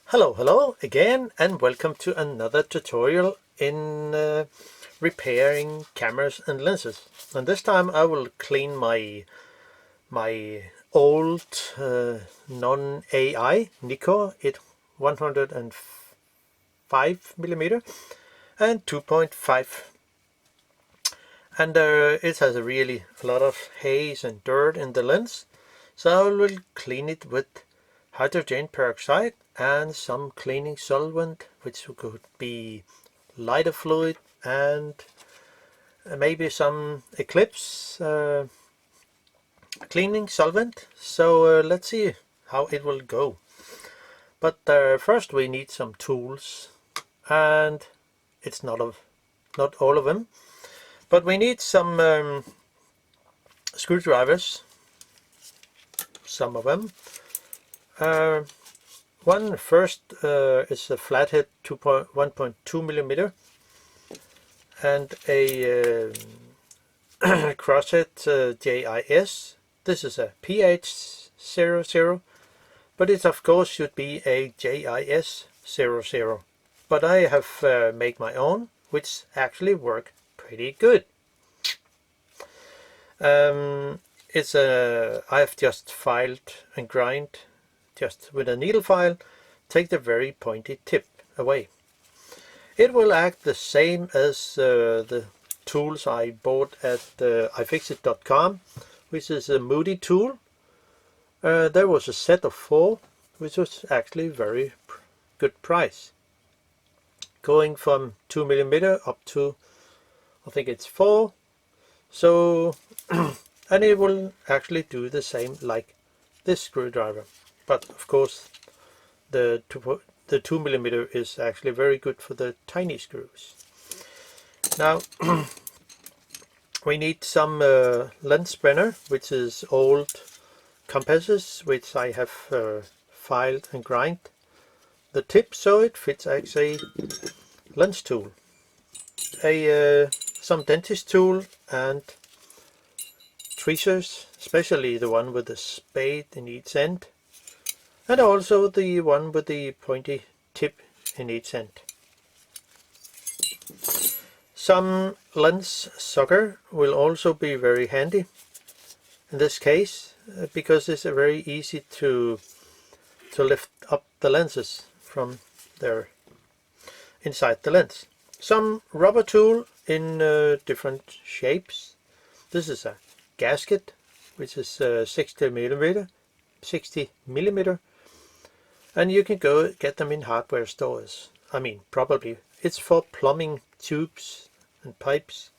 Hello again, and welcome to another tutorial in repairing cameras and lenses. And this time I will clean my old Non-ai Nikkor 105mm and 2.5, and it has a lot of haze and dirt in the lens, so I will clean it with hydrogen peroxide and some cleaning solvent, which could be lighter fluid and maybe some Eclipse cleaning solvent. So let's see how it will go. But first we need some tools, and it's not all of them, but we need some screwdrivers, some of them. One first is a flathead 1.2mm and a crosshead JIS. This is a PH00, but it of course should be a JIS 00. But I have made my own, which actually work pretty good. I have just filed and grind just with a needle file, take the very pointy tip away. It will act the same as the tools I bought at ifixit.com, which is a Moody tool. There was a set of 4, which was actually very good price, going from 2mm up to, I think it's 4. So and it will actually do the same like this screwdriver. But of course the 2mm is actually very good for the tiny screws. Now we need some lens spanner, which is old compasses, which I have filed and grind the tip so it fits as a lens tool. Some dentist tool and tweezers, especially the one with the spade in each end, and also the one with the pointy tip in each end. Some lens sucker will also be very handy in this case, because it's very easy to lift up the lenses from their inside the lens. Some rubber tool in different shapes. This is a gasket, which is 60mm, and you can go get them in hardware stores. I mean, probably it's for plumbing tubes and pipes.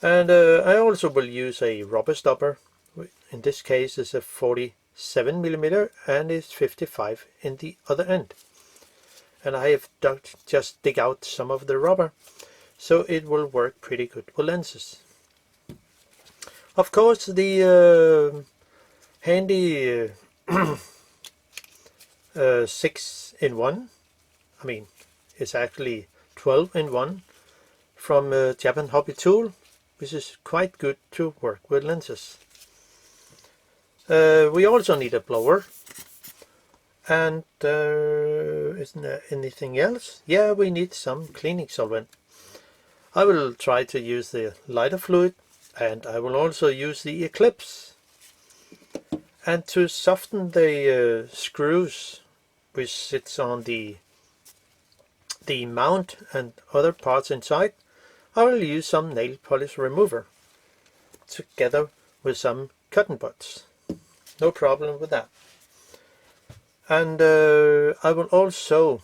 And I also will use a rubber stopper. In this case it's a 47mm and it's 55 in the other end. And I have just dig out some of the rubber, so it will work pretty good with lenses. Of course, the handy 6-in-1, I mean it's actually 12-in-1 from Japan Hobby Tool, which is quite good to work with lenses. We also need a blower. And isn't there anything else? Yeah, we need some cleaning solvent. I will try to use the lighter fluid, and I will also use the Eclipse. And to soften the screws which sits on the mount and other parts inside, I will use some nail polish remover together with some cotton buds. No problem with that. And I will also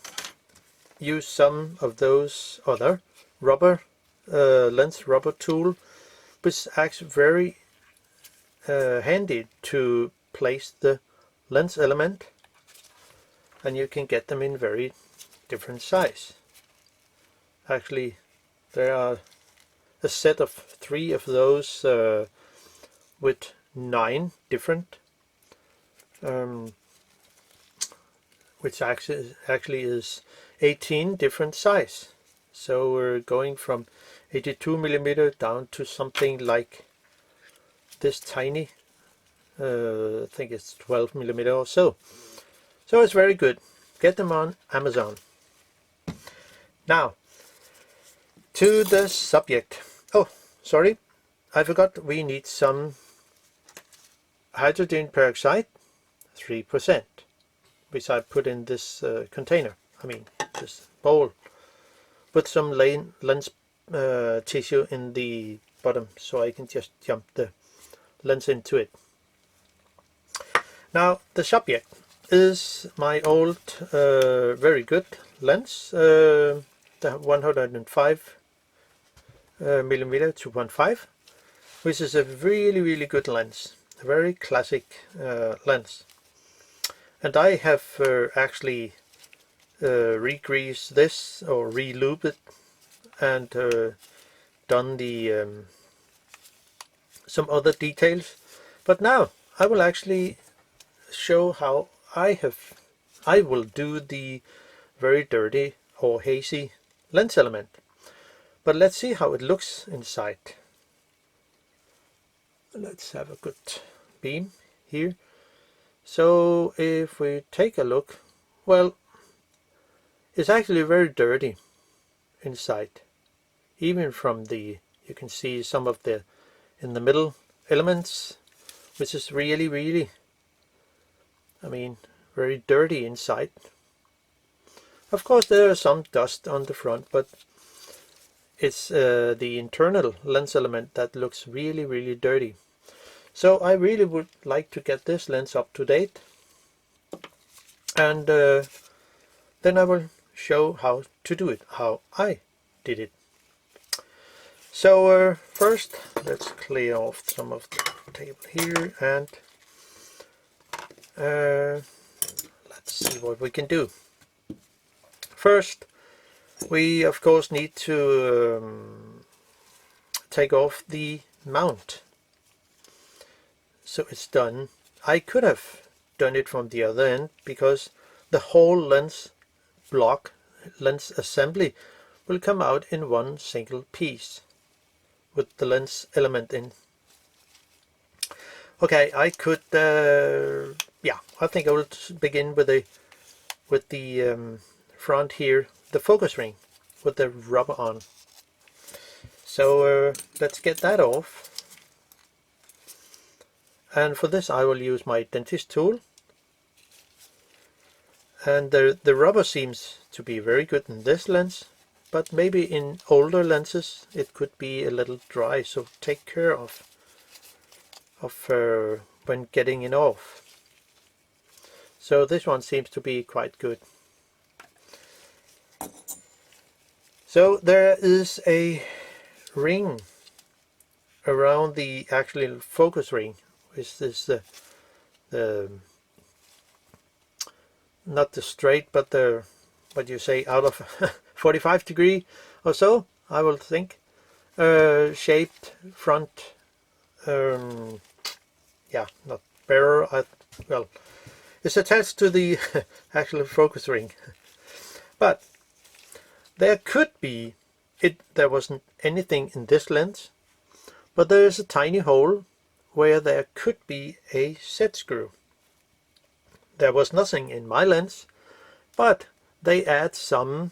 use some of those other rubber lens rubber tool, which acts very handy to place the lens element, and you can get them in very different size. Actually, there are a set of 3 of those with 9 different, which actually is 18 different size. So we're going from 82mm down to something like this tiny, I think it's 12mm or so. So it's very good. Get them on Amazon. Now, to the subject. Oh, sorry, I forgot we need some hydrogen peroxide, 3%, which I put in this container, this bowl, with some lens tissue in the bottom so I can just jump the lens into it. Now, the subject is my old very good lens, the 105 millimeter 2.5, which is a really good lens, a very classic lens. And I have actually re-greased this or re-lubed it and done the some other details. But now I will actually show how I will do the very dirty or hazy lens element. But let's see how it looks inside. Let's have a good beam here. So if we take a look, well, it's actually very dirty inside. Even from the, you can see some of the in the middle elements, which is really very dirty inside. Of course there is some dust on the front, but it's the internal lens element that looks really dirty. So I really would like to get this lens up to date, and then I will show how to do it, how I did it. So first let's clear off some of the table here, and let's see what we can do. First, we of course need to take off the mount. So it's done. I could have done it from the other end, because the whole lens block, lens assembly, will come out in one single piece with the lens element in. Okay, I could I think I will begin with the front here, the focus ring with the rubber on. So let's get that off. And for this I will use my dentist tool. And the rubber seems to be very good in this lens, but maybe in older lenses it could be a little dry, so take care of when getting it off. So this one seems to be quite good. So there is a ring around the actual focus ring, which is the not the straight, but the, what you say, out of 45 degree or so, I will think, shaped front, not barrel, well, it's attached to the actual focus ring. But there could be, there wasn't anything in this lens, but there is a tiny hole where there could be a set screw. There was nothing in my lens, but they add some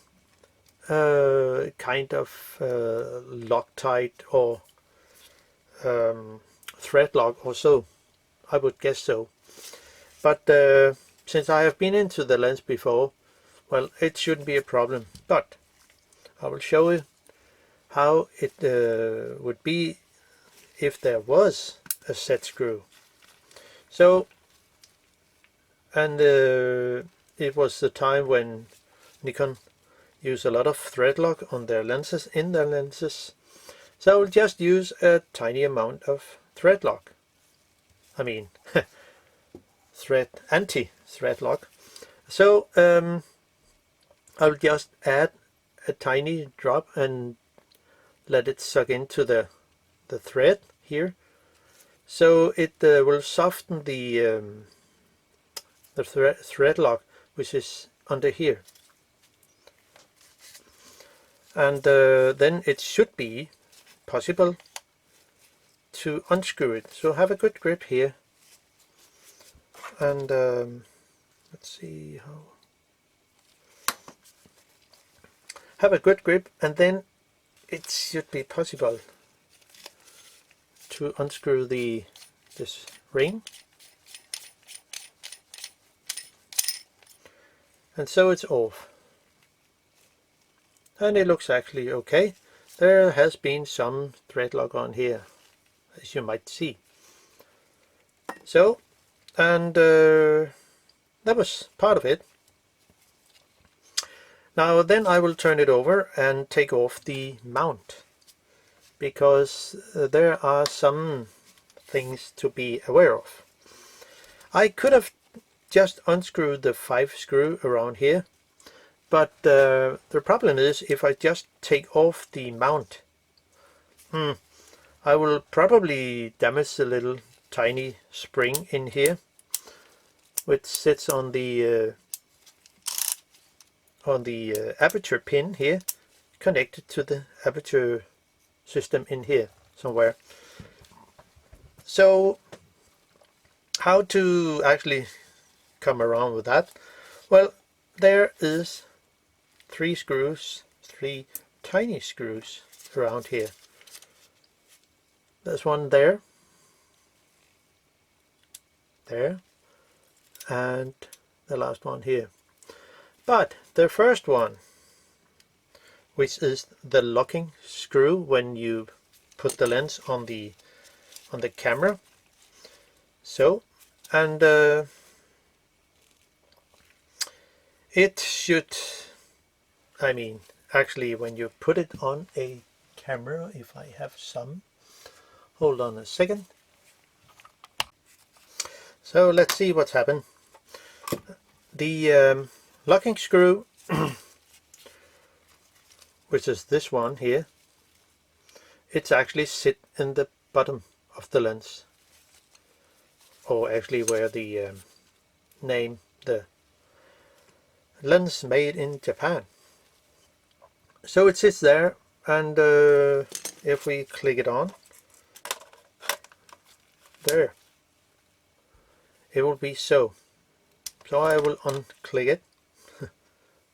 kind of Loctite or thread lock or so, I would guess so. But since I have been into the lens before, well, it shouldn't be a problem. But I will show you how it would be if there was a set screw. So, and it was the time when Nikon used a lot of thread lock on their lenses, in their lenses. So I will just use a tiny amount of thread lock. I mean, anti-thread lock. So I'll just add a tiny drop and let it suck into the thread here. So it will soften the thread lock, which is under here. And then it should be possible to unscrew it. So have a good grip here. And let's see how. have a good grip, and then it should be possible to unscrew this ring. And so it's off. And it looks actually okay. There has been some thread lock on here, as you might see. So, and that was part of it. Now then I will turn it over and take off the mount, because there are some things to be aware of. I could have just unscrewed the 5 screw around here, but the problem is if I just take off the mount, I will probably damage the little tiny spring in here, which sits on the aperture pin here, connected to the aperture system in here somewhere. So how to actually come around with that? Well, there is 3 screws, 3 tiny screws around here. There's one there, and the last one here. But the first one, which is the locking screw when you put the lens on the camera. So, and it should, I mean, actually when you put it on a camera, if I have some, hold on a second. So let's see what's happened. The locking screw, which is this one here, it's actually sit in the bottom of the lens, or actually where the name, the lens made in Japan. So it sits there, and if we click it on, there, it will be so. So I will unclick it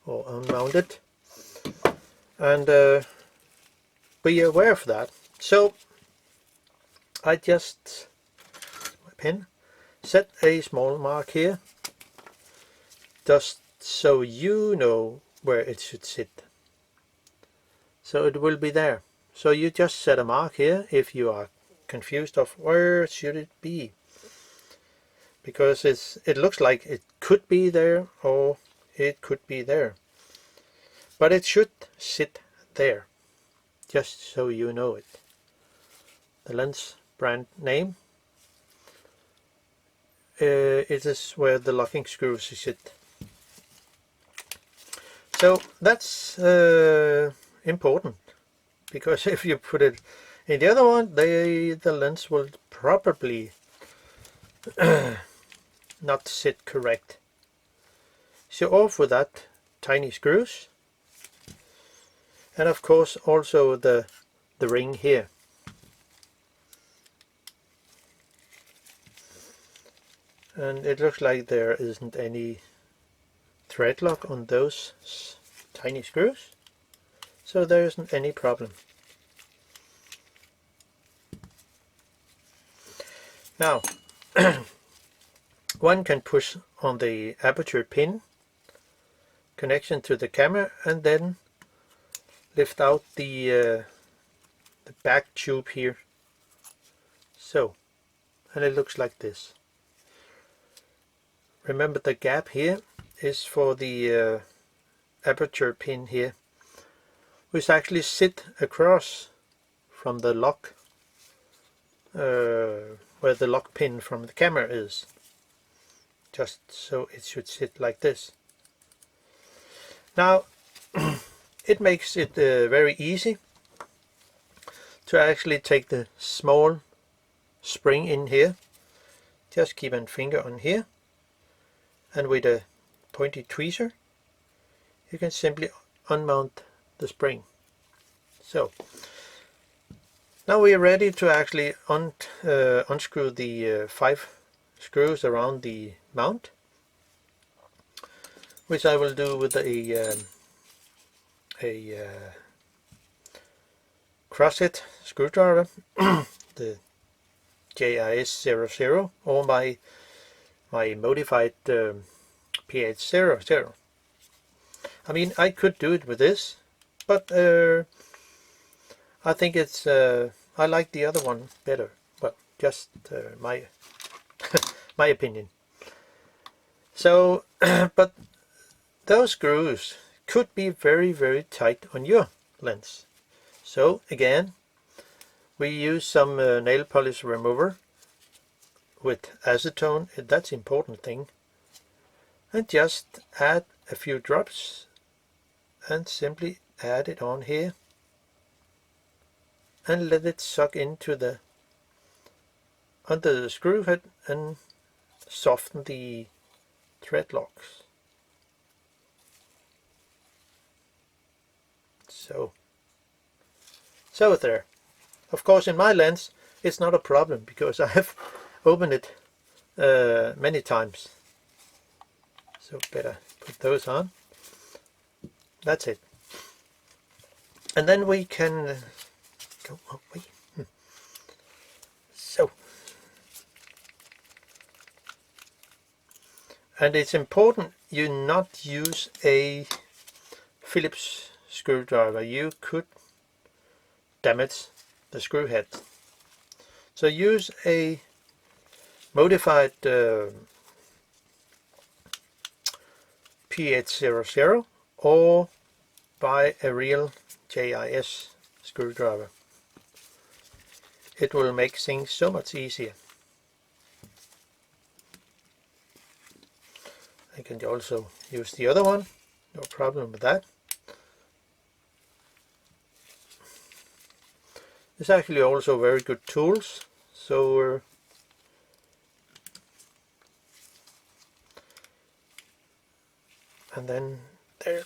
or unmount it, and be aware of that. So I just, my pen, set a small mark here, just so you know where it should sit. So it will be there. So you just set a mark here if you are confused of where should it be, because it looks like it could be there or it could be there, but it should sit there, just so you know it. The lens brand name, it is where the locking screws sit. So that's important, because if you put it in the other one, the lens will probably not sit correct. So off with that tiny screws, and of course also the ring here. And it looks like there isn't any thread lock on those tiny screws, so there isn't any problem. Now one can push on the aperture pin connection to the camera, and then lift out the back tube here, so, and it looks like this. Remember, the gap here is for the aperture pin here, which actually sit across from the lock, where the lock pin from the camera is, just so it should sit like this. Now it makes it very easy to actually take the small spring in here. Just keep a finger on here, and with a pointy tweezer you can simply unmount the spring. So now we are ready to actually unscrew the 5 screws around the mount, which I will do with a a crosshead screwdriver, the JIS00, or my modified PH00. I mean, I could do it with this, but I think it's I like the other one better. Well, just my my opinion. So, but those screws could be very, very tight on your lens. So again, we use some nail polish remover with acetone, that's the important thing, and just add a few drops and simply add it on here and let it suck into the under the screw head and soften the thread locks. So there. Of course, in my lens it's not a problem because I have opened it many times. So better put those on. That's it. And then we can go away. So. And it's important you not use a Phillips screwdriver. You could damage the screw head. So use a modified PH00 or buy a real JIS screwdriver. It will make things so much easier. I can also use the other one, no problem with that. It's actually also very good tools, so and then there.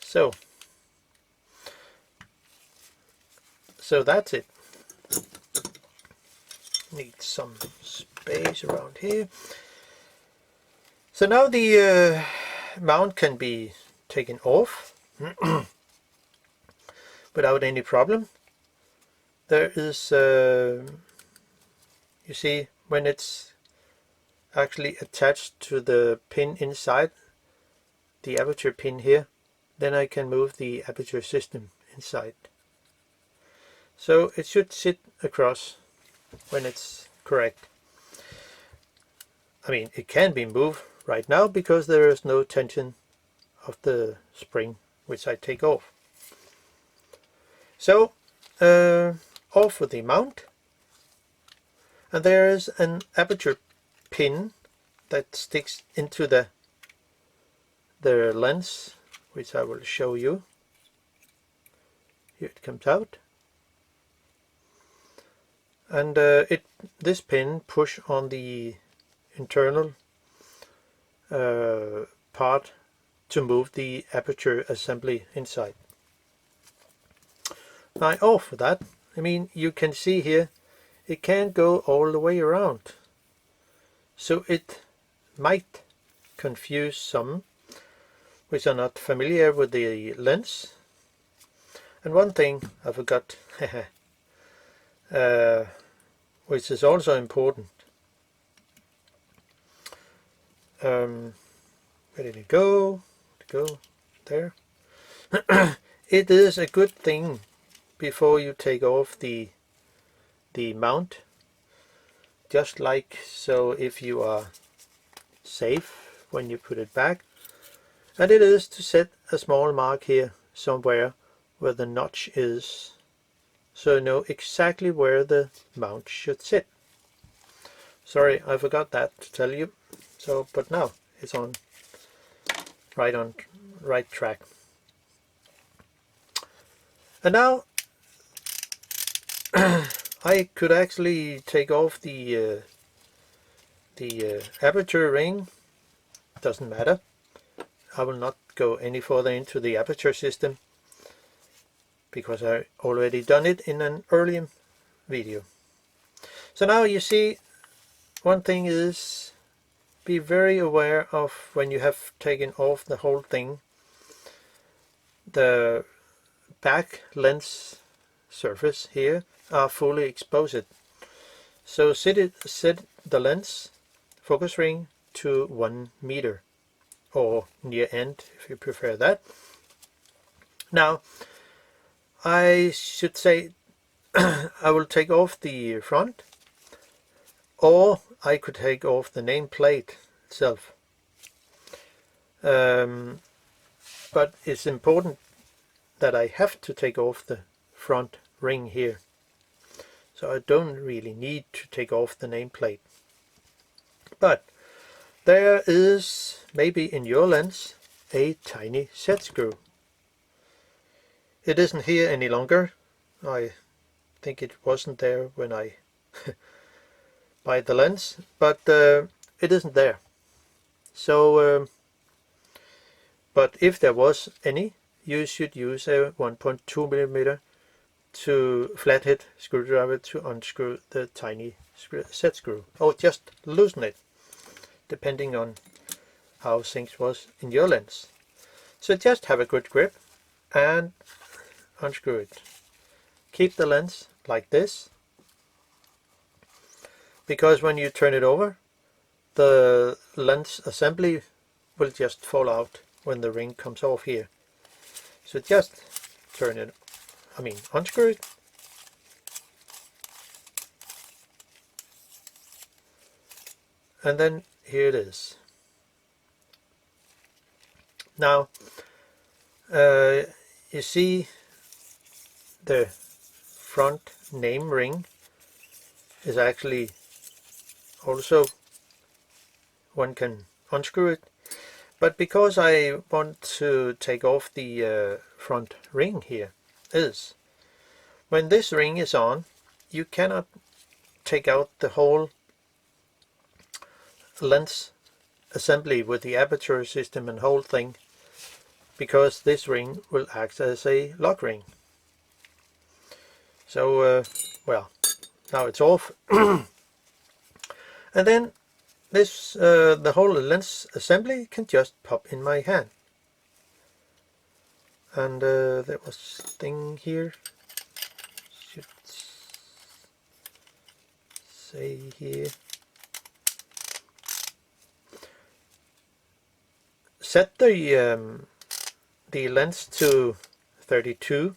So that's it. Need some space around here. So now the mount can be taken off without any problem. There is, you see, when it's actually attached to the pin inside, the aperture pin here, then I can move the aperture system inside. So it should sit across when it's correct. I mean, it can be moved right now because there is no tension of the spring which I take off. So off with the mount, and there is an aperture pin that sticks into the lens, which I will show you. Here it comes out, and this pin push on the internal part to move the aperture assembly inside. Now off with that. I mean, you can see here it can't go all the way around, so it might confuse some which are not familiar with the lens. And one thing I forgot which is also important. Where did it go? There. It is a good thing before you take off the mount, just like so, if you are safe when you put it back, and it is to set a small mark here somewhere where the notch is, so you know exactly where the mount should sit. Sorry, I forgot that to tell you. So, but now it's on right track. And now I could actually take off the aperture ring. Doesn't matter. I will not go any further into the aperture system because I already done it in an earlier video. So now you see, one thing is be very aware of when you have taken off the whole thing, the back lens surface here are fully exposed. So set the lens focus ring to 1 meter, or near end if you prefer that. Now I should say I will take off the front, or I could take off the nameplate itself. But it's important that I have to take off the front ring here. So I don't really need to take off the nameplate. But there is, maybe in your lens, a tiny set screw. It isn't here any longer. I think it wasn't there when I buy the lens, but it isn't there. So, but if there was any, you should use a 1.2 millimeter to flathead screwdriver to unscrew the tiny set screw, or just loosen it, depending on how things was in your lens. So just have a good grip and unscrew it. Keep the lens like this, because when you turn it over, the lens assembly will just fall out when the ring comes off here. So just turn it, unscrew it, and then here it is. Now you see the front name ring is actually also, one can unscrew it, but because I want to take off the front ring here, is when this ring is on, you cannot take out the whole lens assembly with the aperture system and whole thing, because this ring will act as a lock ring. So well, now it's off. And then this the whole lens assembly can just pop in my hand. And there was a thing here, should say here, set the lens to 32,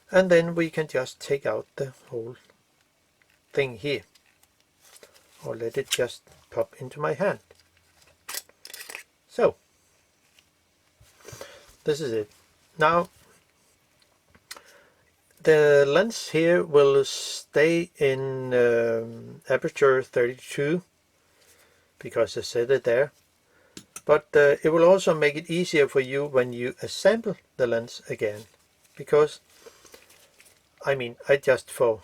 and then we can just take out the whole thing here, or let it just pop into my hand. So this is it. Now the lens here will stay in aperture 32 because I set it there, but it will also make it easier for you when you assemble the lens again, because I just, for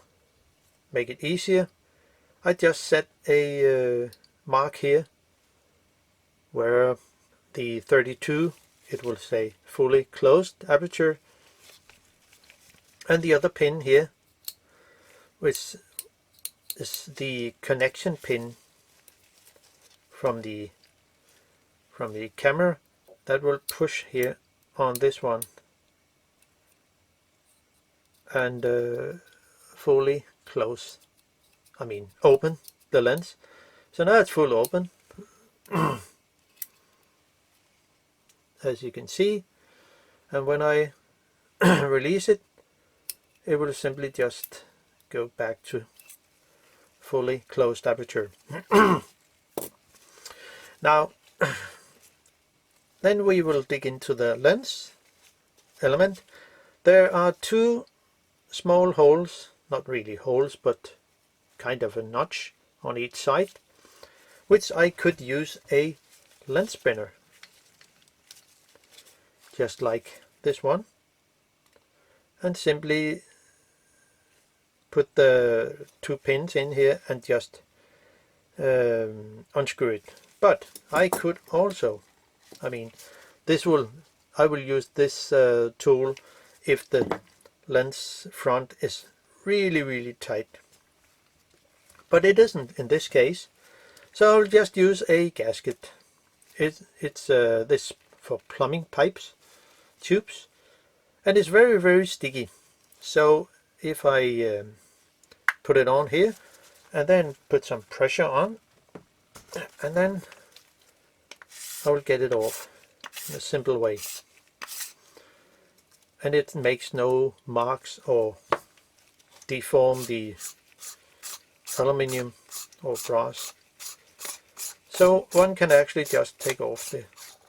make it easier, I just set a mark here where the 32, it will say fully closed aperture, and the other pin here, which is the connection pin from the camera, that will push here on this one and fully close, open the lens. So now it's full open, as you can see, and when I release it, it will simply just go back to fully closed aperture. Now then we will dig into the lens element. There are two small holes, not really holes, but kind of a notch on each side, which I could use a lens spinner, just like this one, and simply put the two pins in here and just unscrew it. But I could also, I will use this tool if the lens front is really tight, but it isn't in this case, So I'll just use a gasket. It's this for plumbing pipes, tubes, and it's very, very sticky. So if I put it on here and then put some pressure on, and then I will get it off in a simple way. And it makes no marks or deform the aluminium or brass. So one can actually just take off the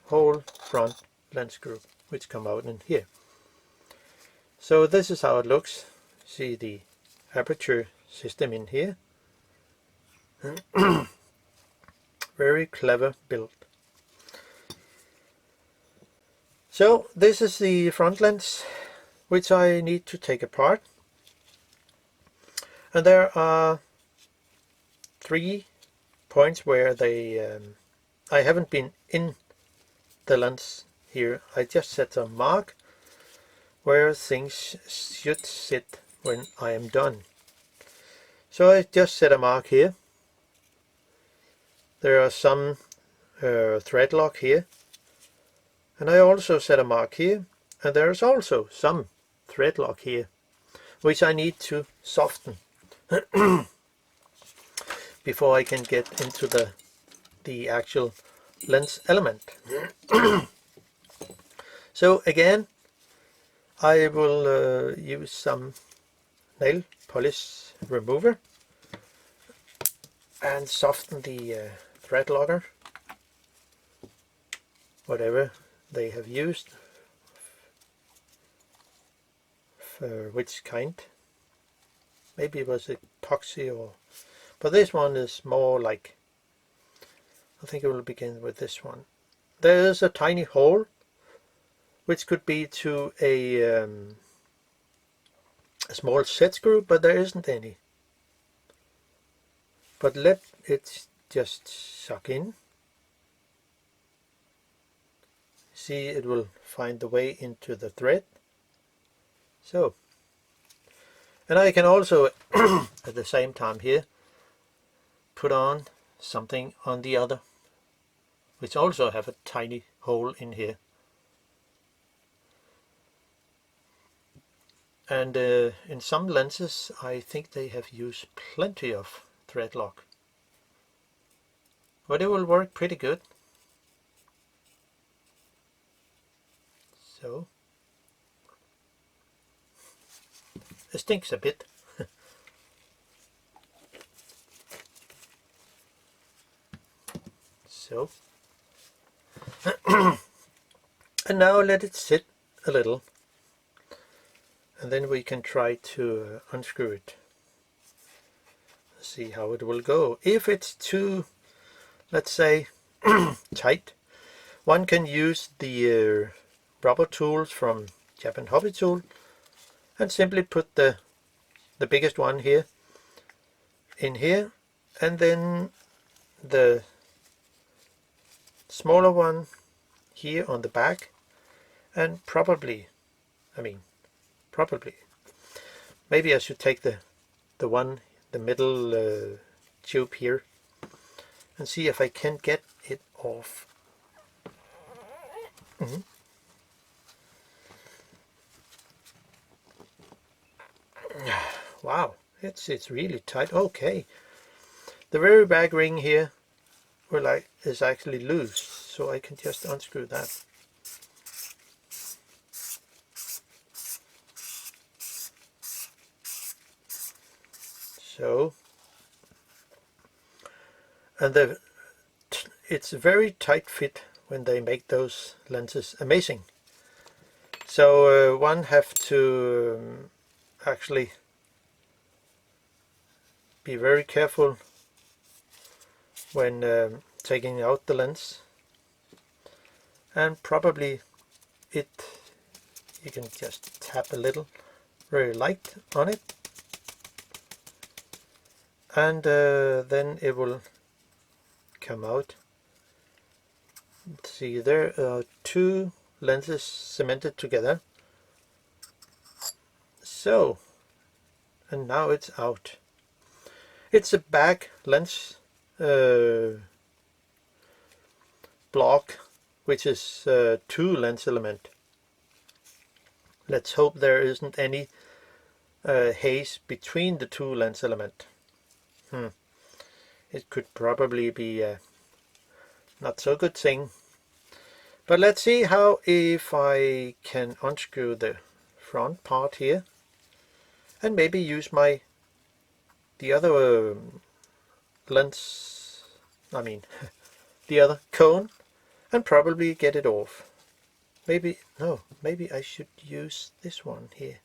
whole front lens screw which come out in here. So this is how it looks. See the aperture system in here. Very clever build. So this is the front lens which I need to take apart. And there are 3 points where I haven't been in the lens here. I just set a mark where things should sit when I am done. So I just set a mark here. There are some thread lock here, and I also set a mark here, and there is also some thread lock here which I need to soften before I can get into the actual lens element. So again, I will use some nail polish remover and soften the thread locker, whatever they have used, for which kind. Maybe it was epoxy, but this one is more like, I think it will begin with this one. There is a tiny hole which could be to a small set screw, but there isn't any. But let it just suck in. See, it will find the way into the thread. So, and I can also at the same time here put on something on the other, which also have a tiny hole in here. And in some lenses I think they have used plenty of thread lock, but it will work pretty good. So it stinks a bit. So and now let it sit a little, and then we can try to unscrew it. See how it will go. If it's too, let's say, tight, one can use the rubber tools from Japan Hobby Tool and simply put the biggest one here in here, and then the smaller one here on the back, and probably, maybe I should take the middle tube here and see if I can get it off. Wow, it's really tight. Okay, the very back ring here is actually loose, so I can just unscrew that. So, and it's a very tight fit when they make those lenses. Amazing. So one have to actually be very careful when taking out the lens, and probably you can just tap a little, very light on it, and then it will come out. Let's see, there are 2 lenses cemented together. So, and now it's out. It's a back lens block, which is 2 lens element. Let's hope there isn't any haze between the 2 lens element. It could probably be a not so good thing. But let's see how if I can unscrew the front part here and maybe use the other lens, the other cone, and probably get it off. Maybe I should use this one here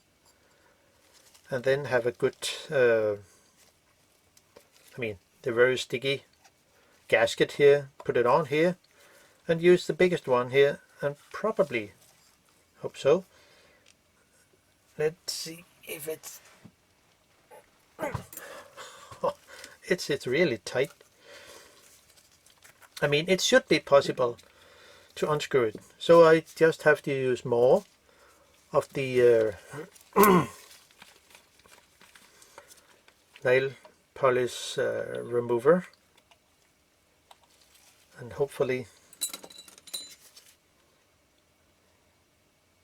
and then have a good the very sticky gasket here, put it on here and use the biggest one here, and probably, hope so. Let's see if it's it's really tight. It should be possible to unscrew it, so I just have to use more of the nail polish remover and hopefully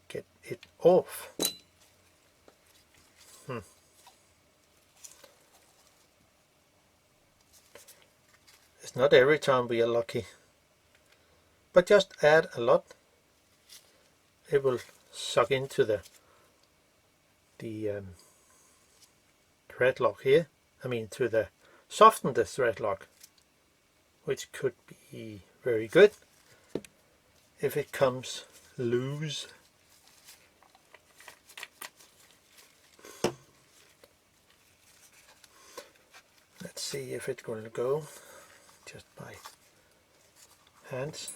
get it off. It's not every time we are lucky, but just add a lot. It will suck into the thread lock here. To soften the thread lock, which could be very good if it comes loose. Let's see if it will go just by hands.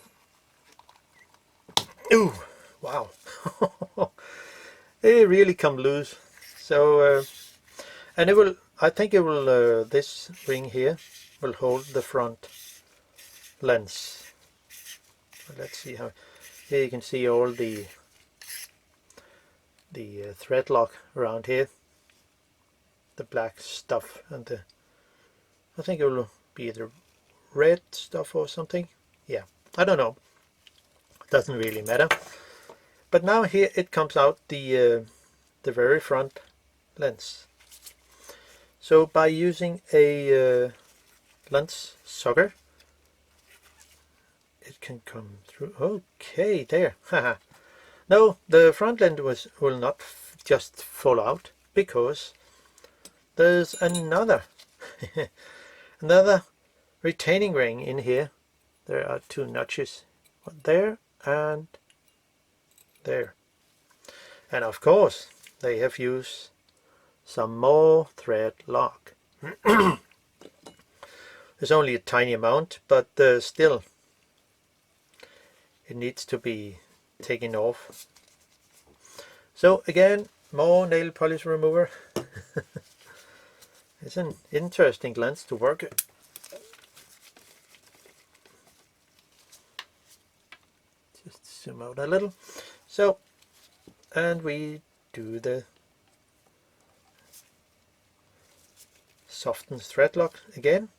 Ooh, wow. It really come loose. So and it will, I think it will, this ring here will hold the front lens. Let's see how, here you can see all the thread lock around here, the black stuff, and I think it will be the red stuff or something. Yeah, I don't know, doesn't really matter. But now here it comes out the very front lens. So by using a lens sucker, it can come through. Okay, there. No, the front lens will not just fall out, because there's another another retaining ring in here. There are 2 notches, there and there, and of course they have used some more thread lock. There's only a tiny amount, but still it needs to be taken off. So again, more nail polish remover. It's an interesting lens to work with. Just zoom out a little. So, and we do the soften thread lock again.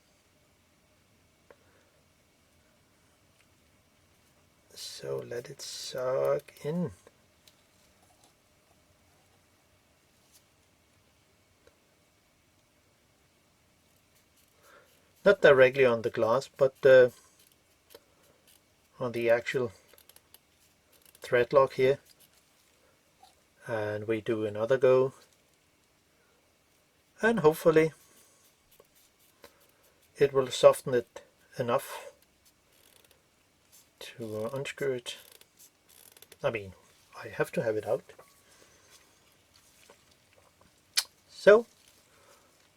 So let it suck in. Not directly on the glass, but on the actual thread lock here. And we do another go, and hopefully it will soften it enough to unscrew it. I have to have it out. So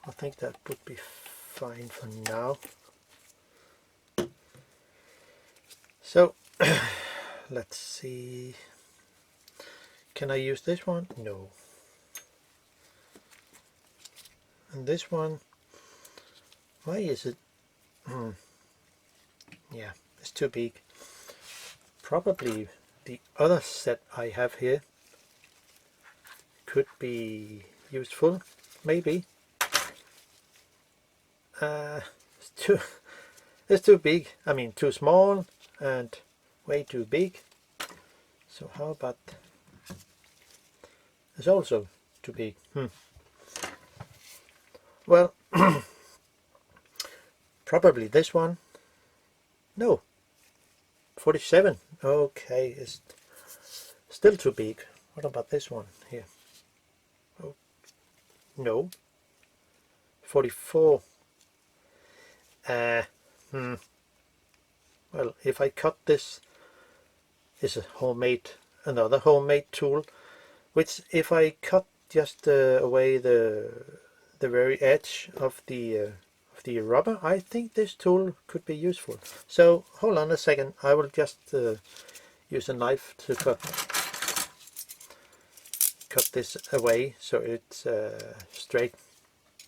I think that would be fine for now. So let's see, can I use this one? No. And this one, why is it? Yeah, it's too big. Probably the other set I have here could be useful, maybe. It's It's too big, I mean too small and way too big. So how about, it's also too big. Well, probably this one. No, 47. Okay, it's still too big. What about this one here? Oh, no, 44. Well, if I cut this, is another homemade tool, which if I cut just away the very edge of the rubber, I think this tool could be useful. So hold on a second, I will just use a knife to cut this away so it's straight.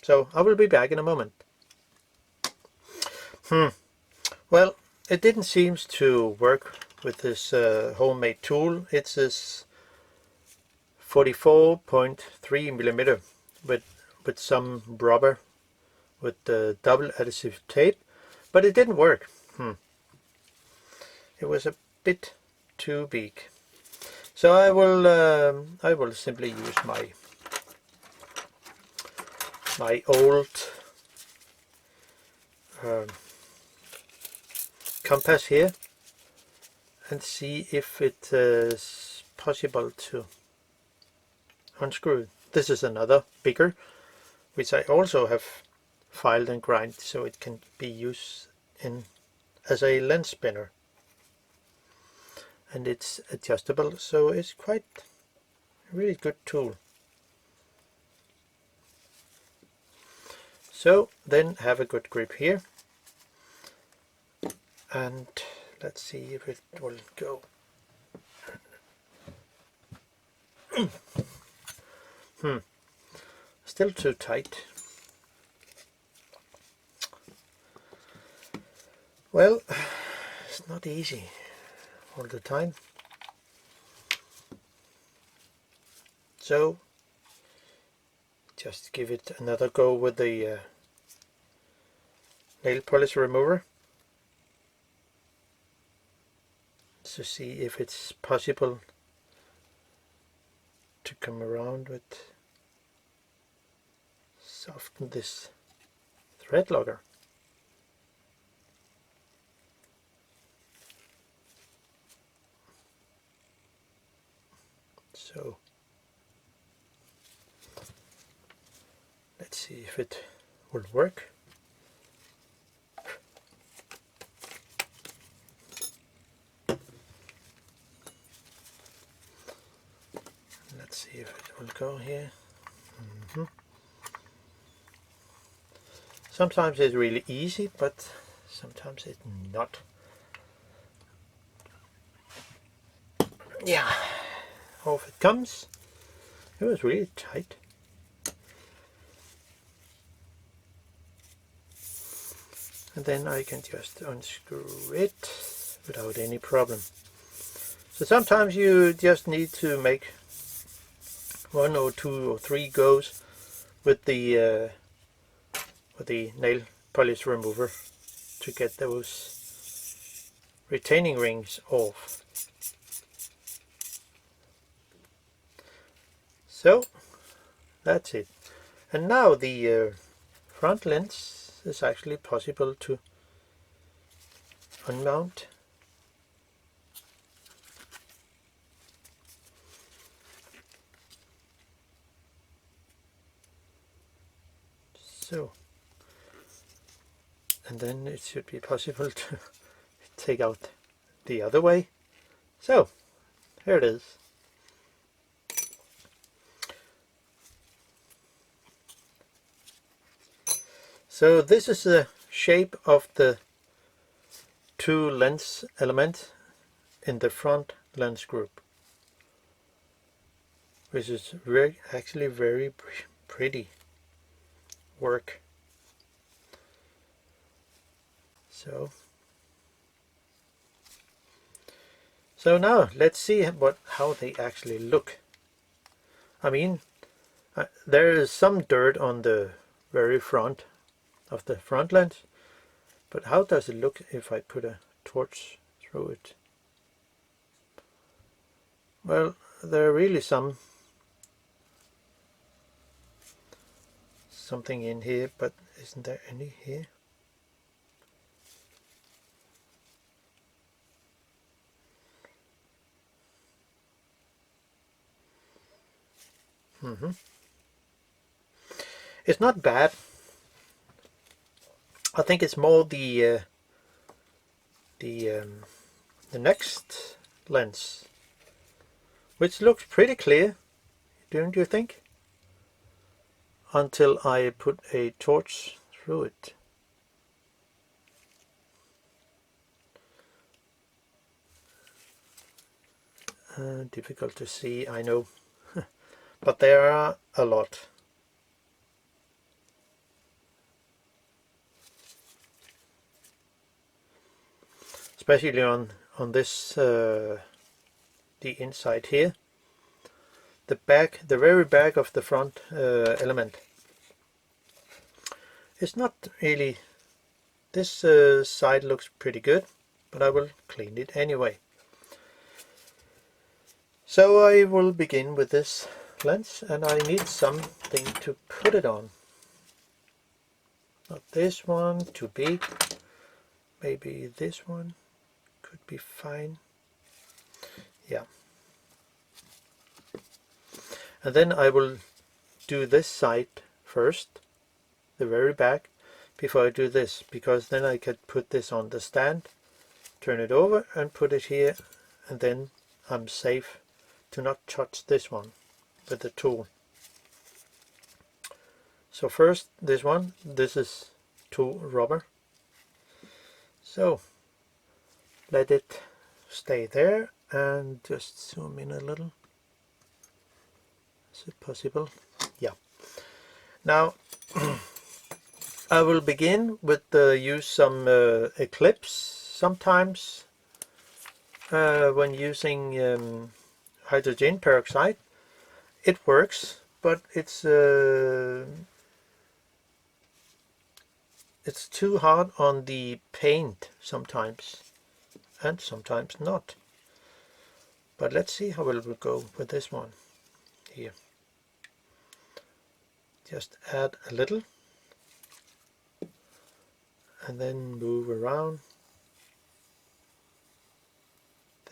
So I will be back in a moment. Well, it didn't seem to work with this homemade tool. It's this 44.3 millimeter with some rubber with double adhesive tape, but it didn't work. It was a bit too big. So I will simply use my old compass here and see if it is possible to unscrew it. This is another bigger, which I also have filed and grind so it can be used as a lens spinner, and it's adjustable, so it's quite a really good tool. So then have a good grip here, and let's see if it will go. Still too tight. Well, it's not easy all the time. So just give it another go with the nail polish remover to see if it's possible to come around with soften this thread locker. So let's see if it will work. Let's see if it will go here. Sometimes it's really easy, but sometimes it's not. Yeah, off it comes. It was really tight. And then I can just unscrew it without any problem. So sometimes you just need to make 1 or 2 or 3 goes with the nail polish remover to get those retaining rings off. So that's it. And now the front lens is actually possible to unmount. So, and then it should be possible to take out the other way. So here it is. So this is the shape of the 2 lens elements in the front lens group, which is actually very pretty work. So now let's see how they actually look. I mean, there is some dirt on the very front of the front lens, But how does it look if I put a torch through it? Well, there are really something in here, but isn't there any here? It's not bad. I think it's more the next lens, which looks pretty clear, don't you think? Until I put a torch through it. Difficult to see, I know, but there are a lot. Especially on this the inside here, the very back of the front element. It's not really, this side looks pretty good, but I will clean it anyway. So I will begin with this lens, and I need something to put it on. Not this one, too big. Maybe this one could be fine. Yeah. And then I will do this side first, the very back, before I do this, because then I could put this on the stand, turn it over and put it here, and then I'm safe to not touch this one with the tool. So first this one, this is tool rubber, so let it stay there and just zoom in a little. Is it possible? Yeah. Now I will begin with use some Eclipse sometimes when using hydrogen peroxide. It works, but it's too hard on the paint sometimes, and sometimes not. But let's see how it will go with this one here. Just add a little and then move around,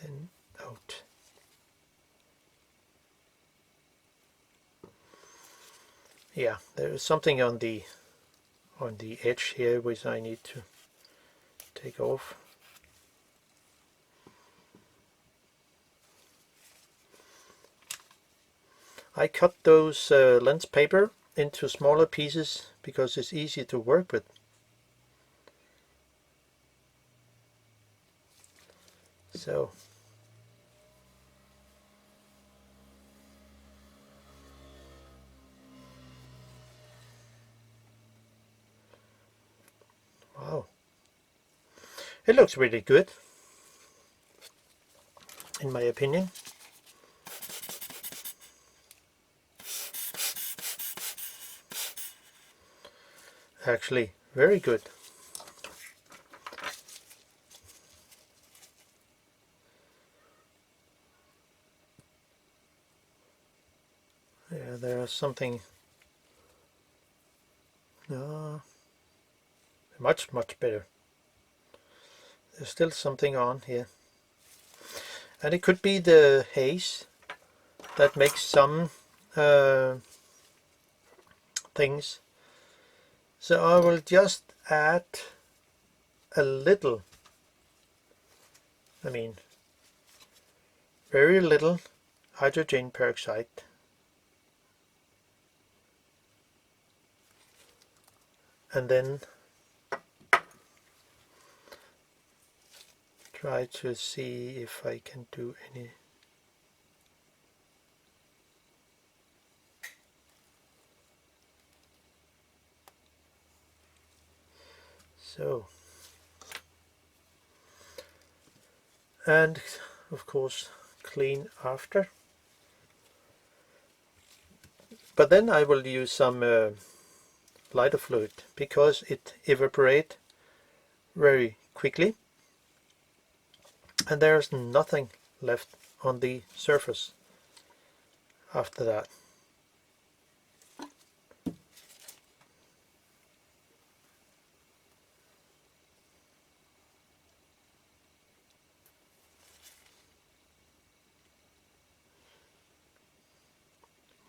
then out. Yeah, there is something on the edge here which I need to take off. I cut those lens paper into smaller pieces because it's easy to work with. So wow, it looks really good in my opinion. Actually, very good. Yeah, there is something much better. There's still something on here, and it could be the haze that makes some things. So I will just add a little, I mean very little hydrogen peroxide, and then try to see if I can do any. So, and of course clean after. But then I will use some lighter fluid because it evaporates very quickly, and there's nothing left on the surface after that.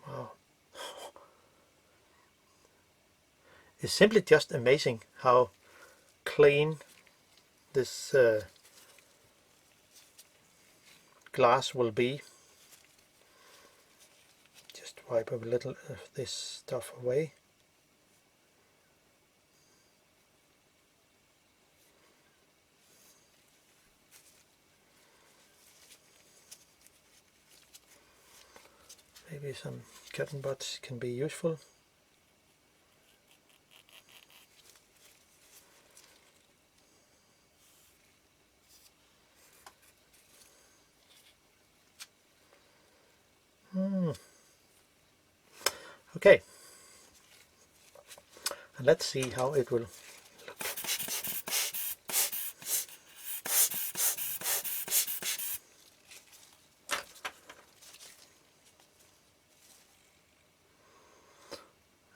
Wow. It's simply just amazing how clean this glass will be. Just wipe a little of this stuff away. Maybe some cotton buds can be useful. Okay, and let's see how it will look.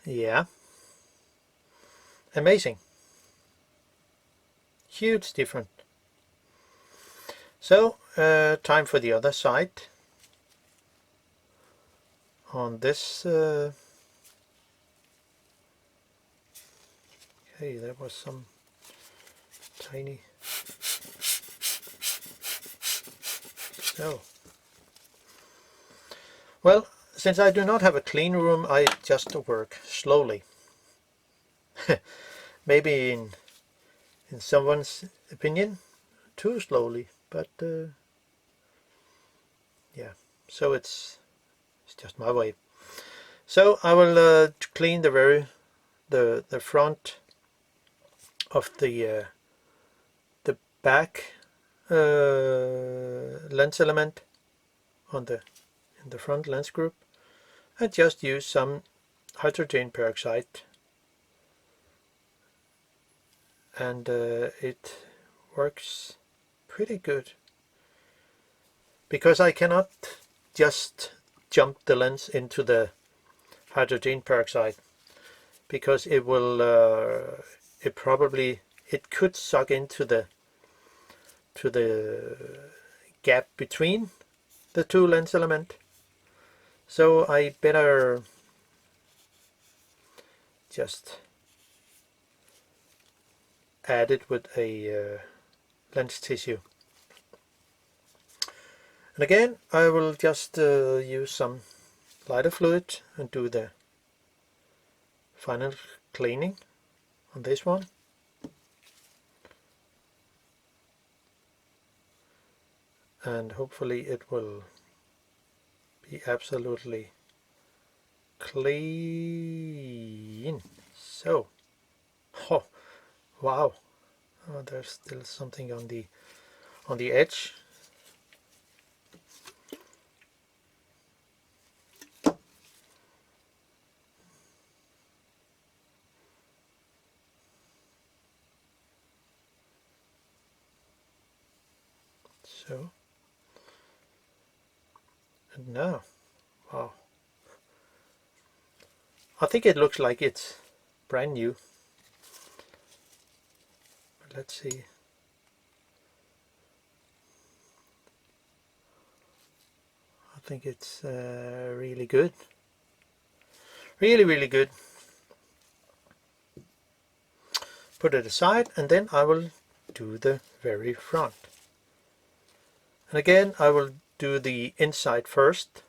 Yeah, amazing. Huge difference. So, time for the other side. On this, okay, there was some tiny. So, well, since I do not have a clean room, I just work slowly. Maybe in someone's opinion, too slowly, but yeah. So it's just my way. So I will clean the front of the back lens element in the front lens group, and just use some hydrogen peroxide, and it works pretty good because I cannot just jump the lens into the hydrogen peroxide, because it will it could suck into the gap between the two lens element. So I better just add it with a lens tissue. And again, I will just use some lighter fluid and do the final cleaning on this one. And hopefully it will be absolutely clean. So, oh wow, oh, there's still something on the edge. So, and now, wow, I think it looks like it's brand new. But let's see. I think it's really good. Really, really good. Put it aside, and then I will do the very front. And again, I will do the inside first,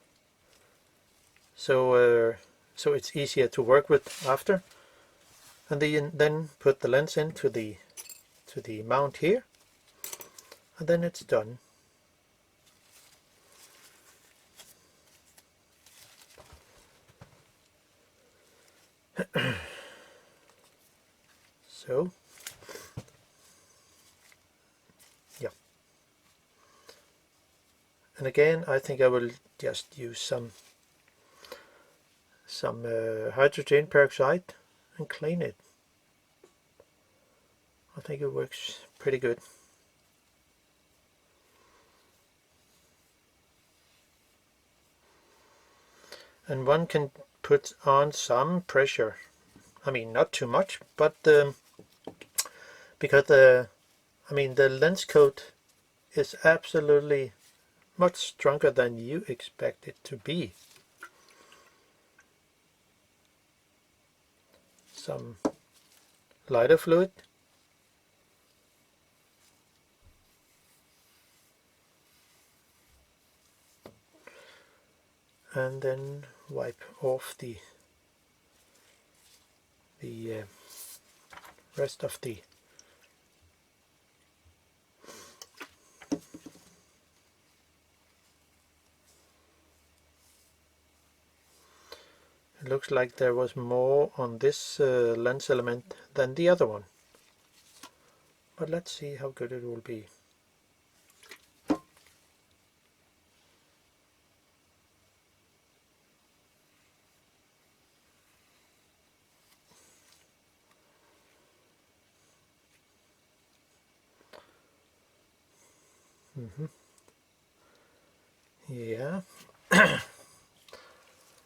so so it's easier to work with after. And then put the lens into the mount here, and then it's done. So, yeah. And again, I think I will just use some hydrogen peroxide and clean it. I think it works pretty good. And one can put on some pressure. I mean, not too much, but because the lens coat is absolutely much stronger than you expect it to be. Some lighter fluid. And then wipe off the rest of the It looks like there was more on this lens element than the other one. But let's see how good it will be. Yeah.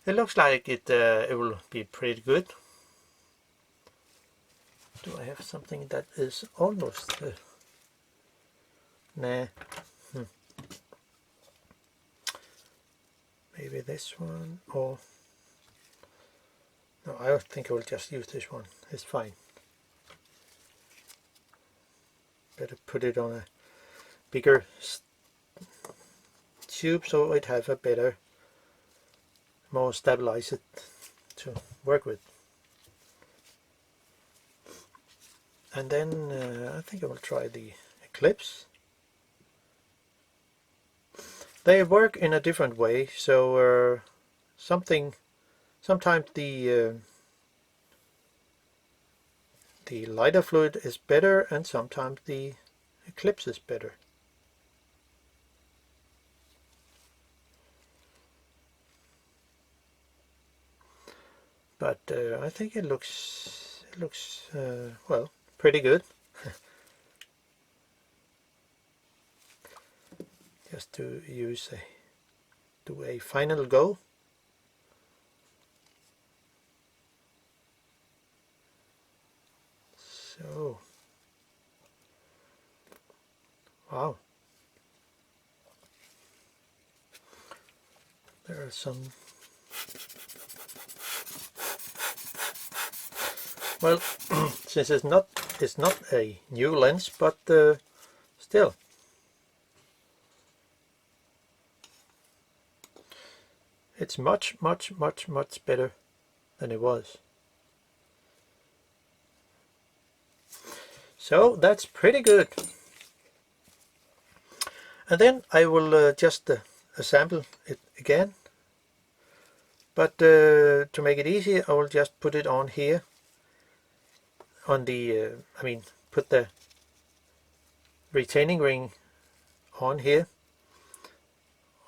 It looks like it will be pretty good. Do I have something that is almost... nah. Maybe this one, or... No, I think I will just use this one. It's fine. Better put it on a bigger tube so it has a better, more stabilized to work with. And then I think I will try the Eclipse. They work in a different way, so sometimes the lighter fluid is better, and sometimes the Eclipse is better. But I think it looks well, pretty good. Just to do a final go. So, wow, there are some. Well, since it's not a new lens, but still. It's much better than it was. So that's pretty good. And then I will just assemble it again. But to make it easy, I will just put it on here. On the, put the retaining ring on here.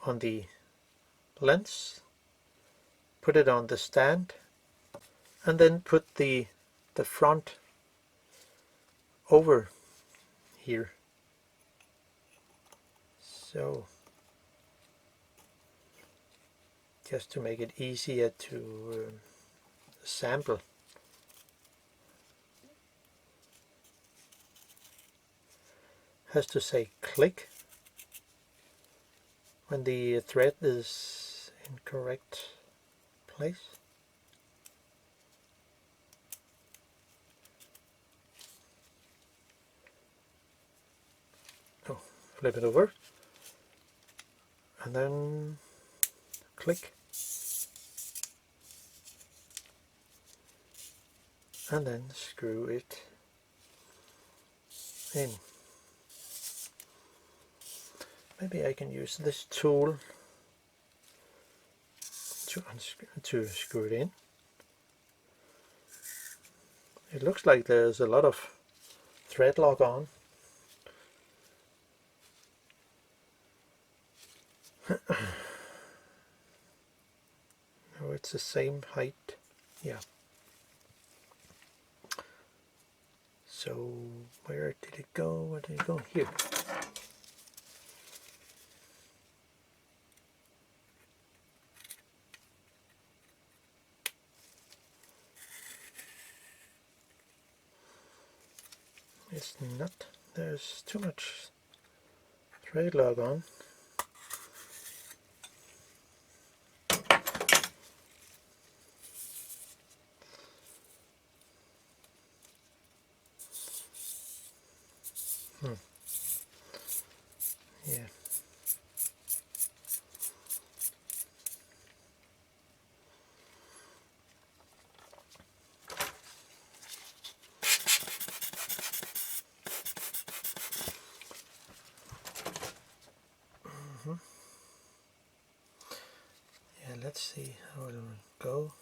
On the lens. Put it on the stand. And then put the front over here. So just to make it easier to sample. Has to say click when the thread is in correct place. Oh, flip it over and then click and then screw it in. Maybe I can use this tool to screw it in. It looks like there's a lot of thread lock on. No, it's the same height. Yeah. So where did it go? Where did it go? Here. It's not. There's too much thread log on. Yeah. Yeah, let's see how it will go.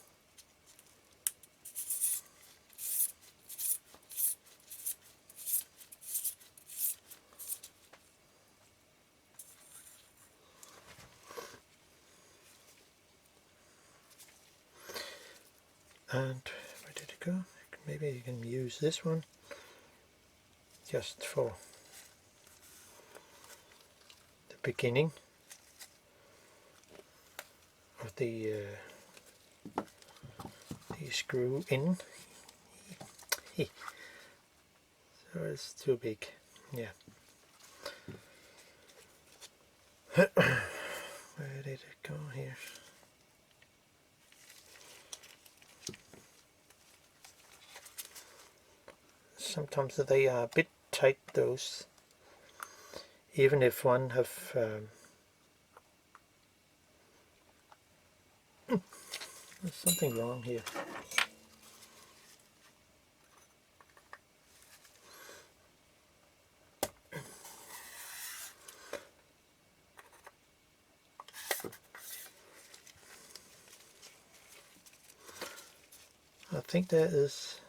And where did it go? Maybe you can use this one just for the beginning of the screw in. So it's too big. Yeah. Where did it go here? Sometimes they are a bit tight, those, even if one have there's something wrong here. I think there is.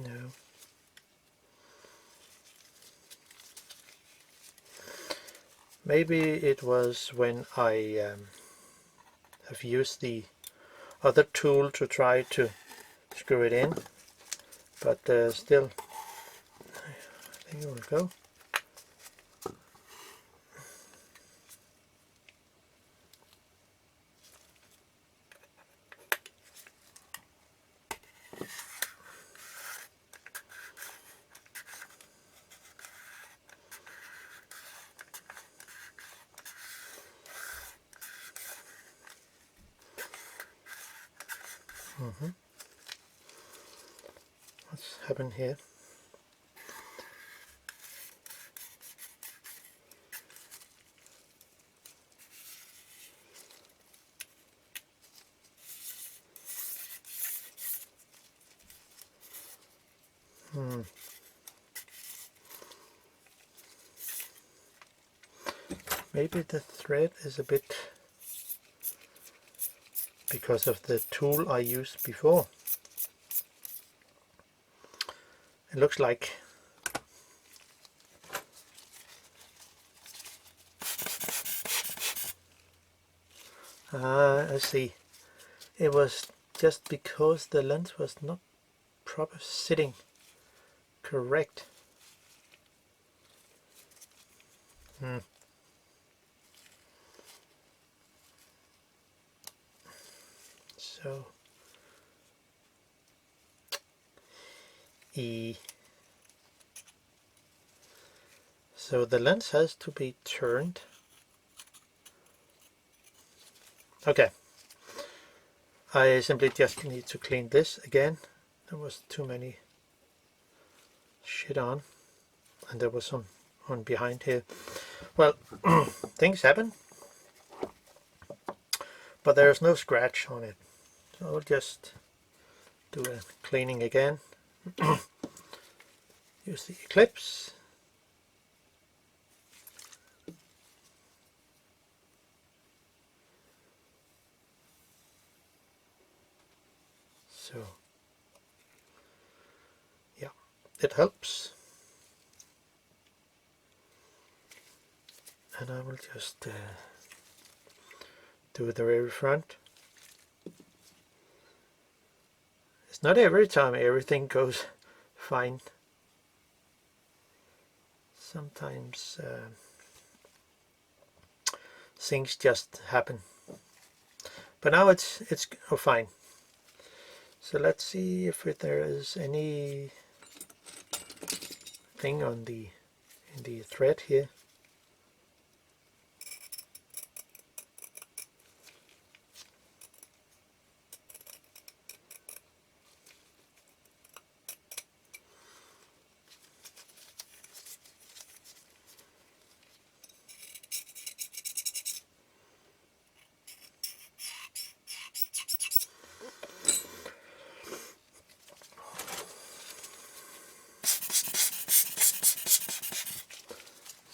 No. Maybe it was when I have used the other tool to try to screw it in, but still, I think it will go. What's happened here? Maybe the thread is a bit because of the tool I used before. It looks like I see. It was just because the lens was not proper sitting correct. So so the lens has to be turned. Okay, I simply just need to clean this again. There was too many shit on, and there was some on behind here. Well, things happen, but there's no scratch on it, so I'll just do a cleaning again. Use the Eclipse. So yeah, it helps. And I will just do the very front. It's not every time everything goes fine. Sometimes things just happen. But now it's fine. So let's see if there is any thing on in the thread here.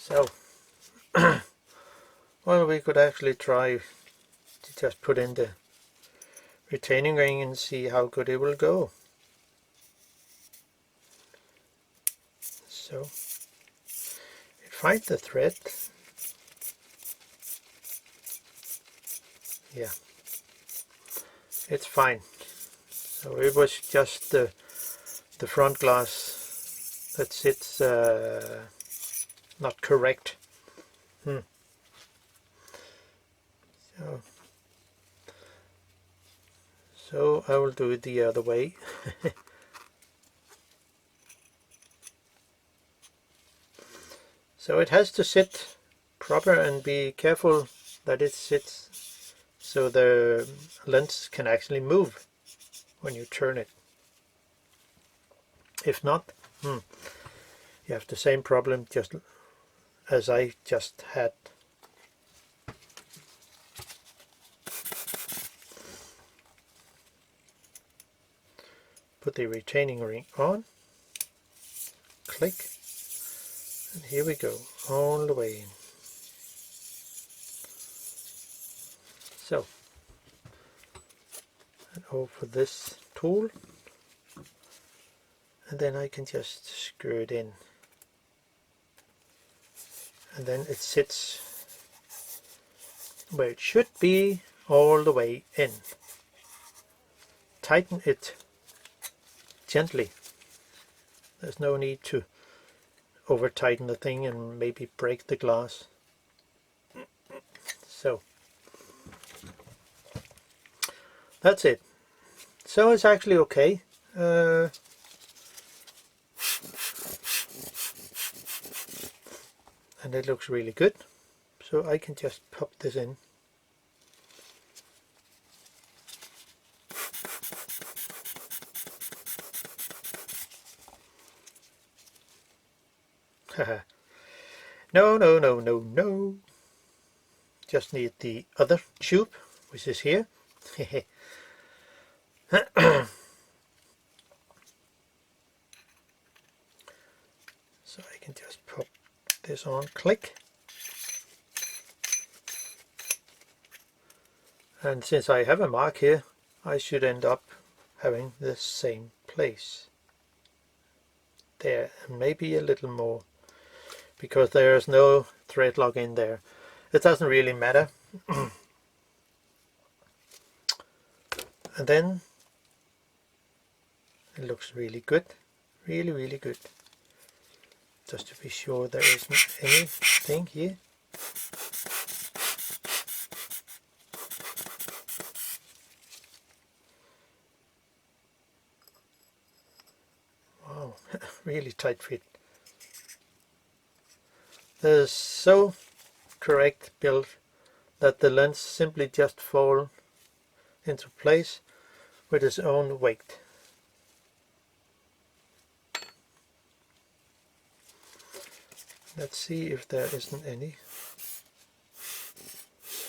So, well, we could actually try to just put in the retaining ring and see how good it will go. So, find the thread. Yeah, it's fine. So it was just the front glass that sits not correct. So I will do it the other way. So it has to sit proper, and be careful that it sits so the lens can actually move when you turn it. If not, you have the same problem just as I just had. Put the retaining ring on, click, and here we go, all the way in. So, and over this tool, and then I can just screw it in, and then it sits where it should be, all the way in. Tighten it gently. There's no need to over tighten the thing and maybe break the glass. So that's it. So it's actually okay. And it looks really good. So I can just pop this in. No. Just need the other tube, which is here. So I can just pop this on, click. And since I have a mark here, I should end up having the same place. There, and maybe a little more, because there's no thread lock in there. It doesn't really matter. And then it looks really good, really good. Just to be sure there isn't anything here. Wow, really tight fit. There's so correct built that the lens simply just fall into place with its own weight. Let's see if there isn't any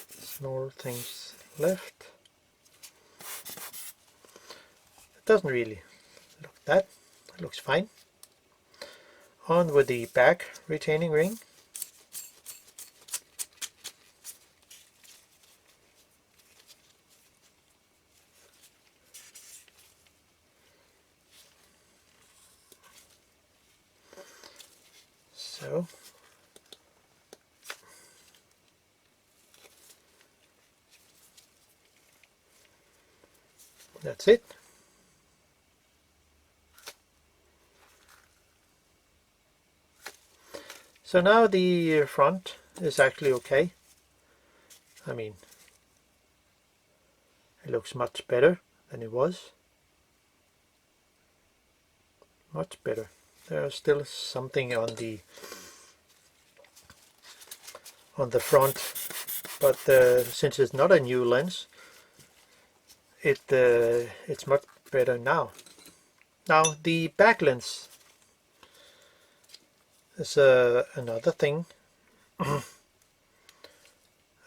small things left. It doesn't really look that. It looks fine. On with the back retaining ring. So that's it. So now the front is actually okay. I mean, it looks much better than it was. Much better. There's still something on the front, but since it's not a new lens, it's much better now. Now the back lens is another thing,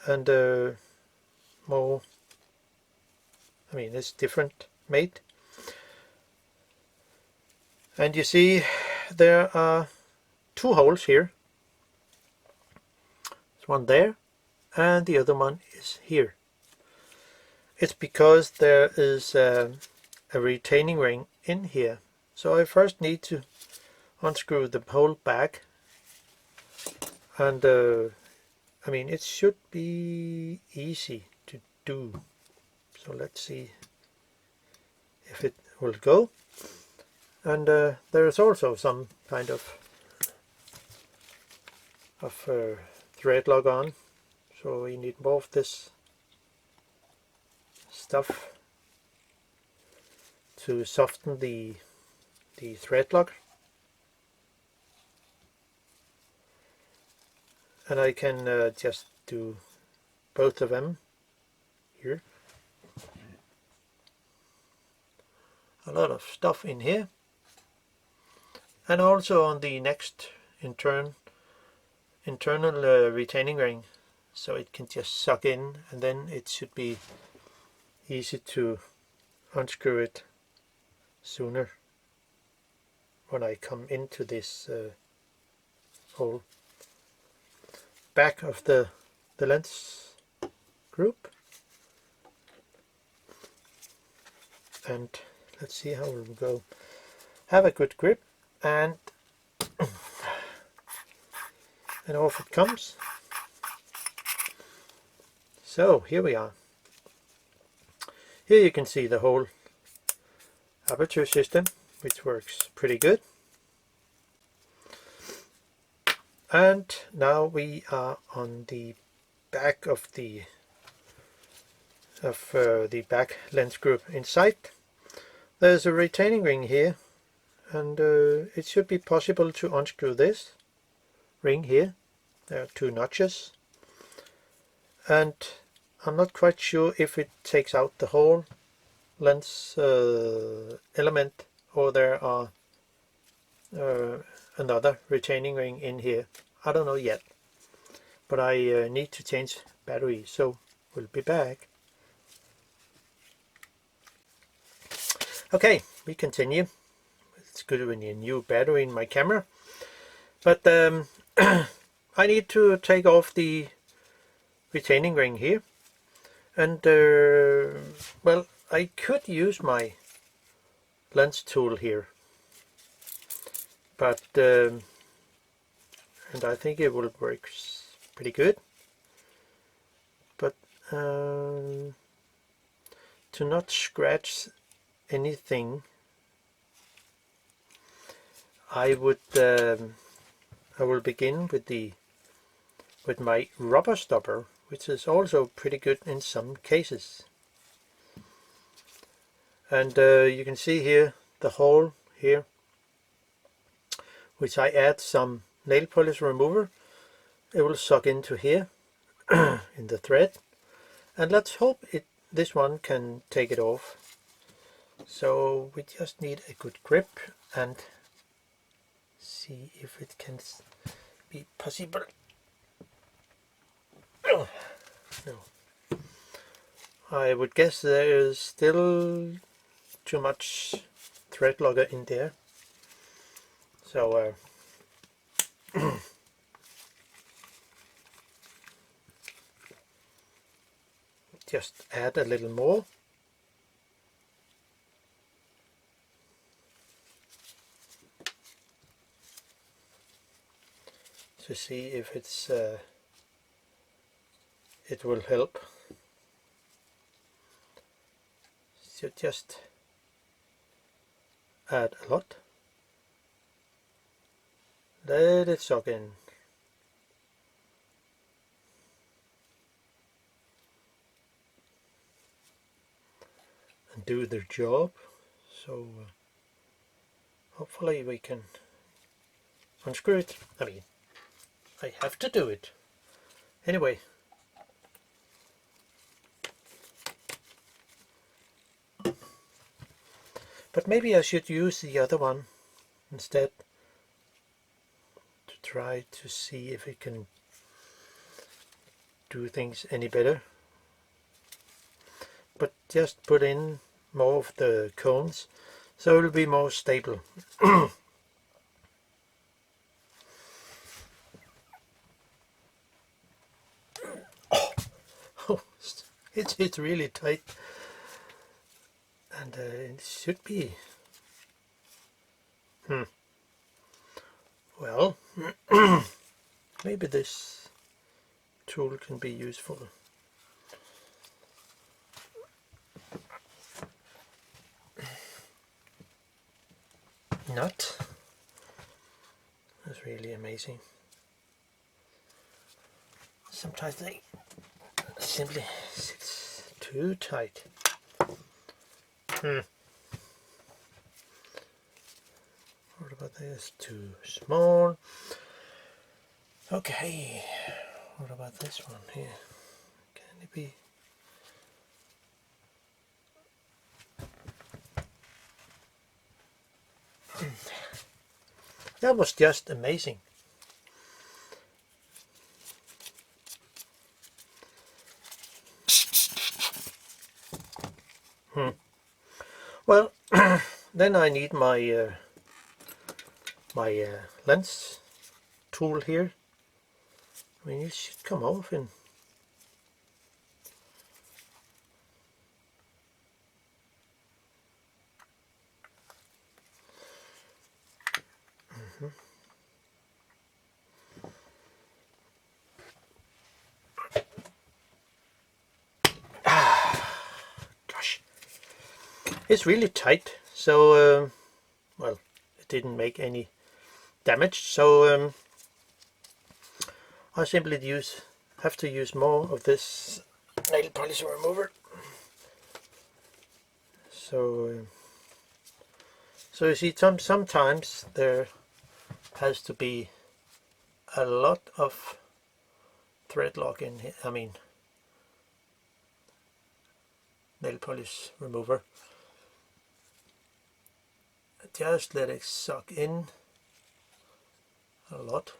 and more. I mean, it's different made, and you see there are two holes here. There's one there, and the other one is here. It's because there is a retaining ring in here. So I first need to unscrew the whole back, and I mean, it should be easy to do. So let's see if it will go. And there is also some kind of thread lock on, so we need more of this stuff to soften the thread lock. And I can just do both of them here. A lot of stuff in here, and also on the next internal retaining ring, so it can just suck in, and then it should be easy to unscrew it sooner when I come into this whole back of the lens group. And let's see how it will go. Have a good grip, and off it comes. So here we are. Here you can see the whole aperture system, which works pretty good. And now we are on the back of the back lens group inside. There's a retaining ring here, and it should be possible to unscrew this ring here. There are two notches, and I'm not quite sure if it takes out the whole lens element, or there are another retaining ring in here. I don't know yet, but I need to change battery, so we'll be back. Okay, we continue. It's good when you new battery in my camera, but I need to take off the retaining ring here, and well, I could use my lens tool here, but and I think it will work pretty good, but to not scratch anything, I will begin with my rubber stopper, which is also pretty good in some cases. And you can see here the hole here, which I add some nail polish remover. It will suck into here in the thread, and let's hope this one can take it off. So we just need a good grip and see if it can be possible. Oh, no. I would guess there is still too much thread locker in there, so just add a little more. To see if it will help. So just add a lot. Let it soak in. do their job. So hopefully we can unscrew it. I mean, I have to do it anyway. But maybe I should use the other one instead to try to see if it can do things any better. But just put in more of the cones so it'll be more stable. Oh, it's really tight, and it should be. Well, maybe this tool can be useful. Not. That's really amazing. Sometimes they simply sit too tight. What about this? Too small. Okay. What about this one here? Can it be? That was just amazing. Well, then I need my lens tool here. I mean, it should come off in. Gosh, it's really tight. So, well, it didn't make any damage. So I simply have to use more of this nail polish remover. So you see, sometimes there has to be a lot of thread lock in here. I mean, nail polish remover. Just let it suck in a lot.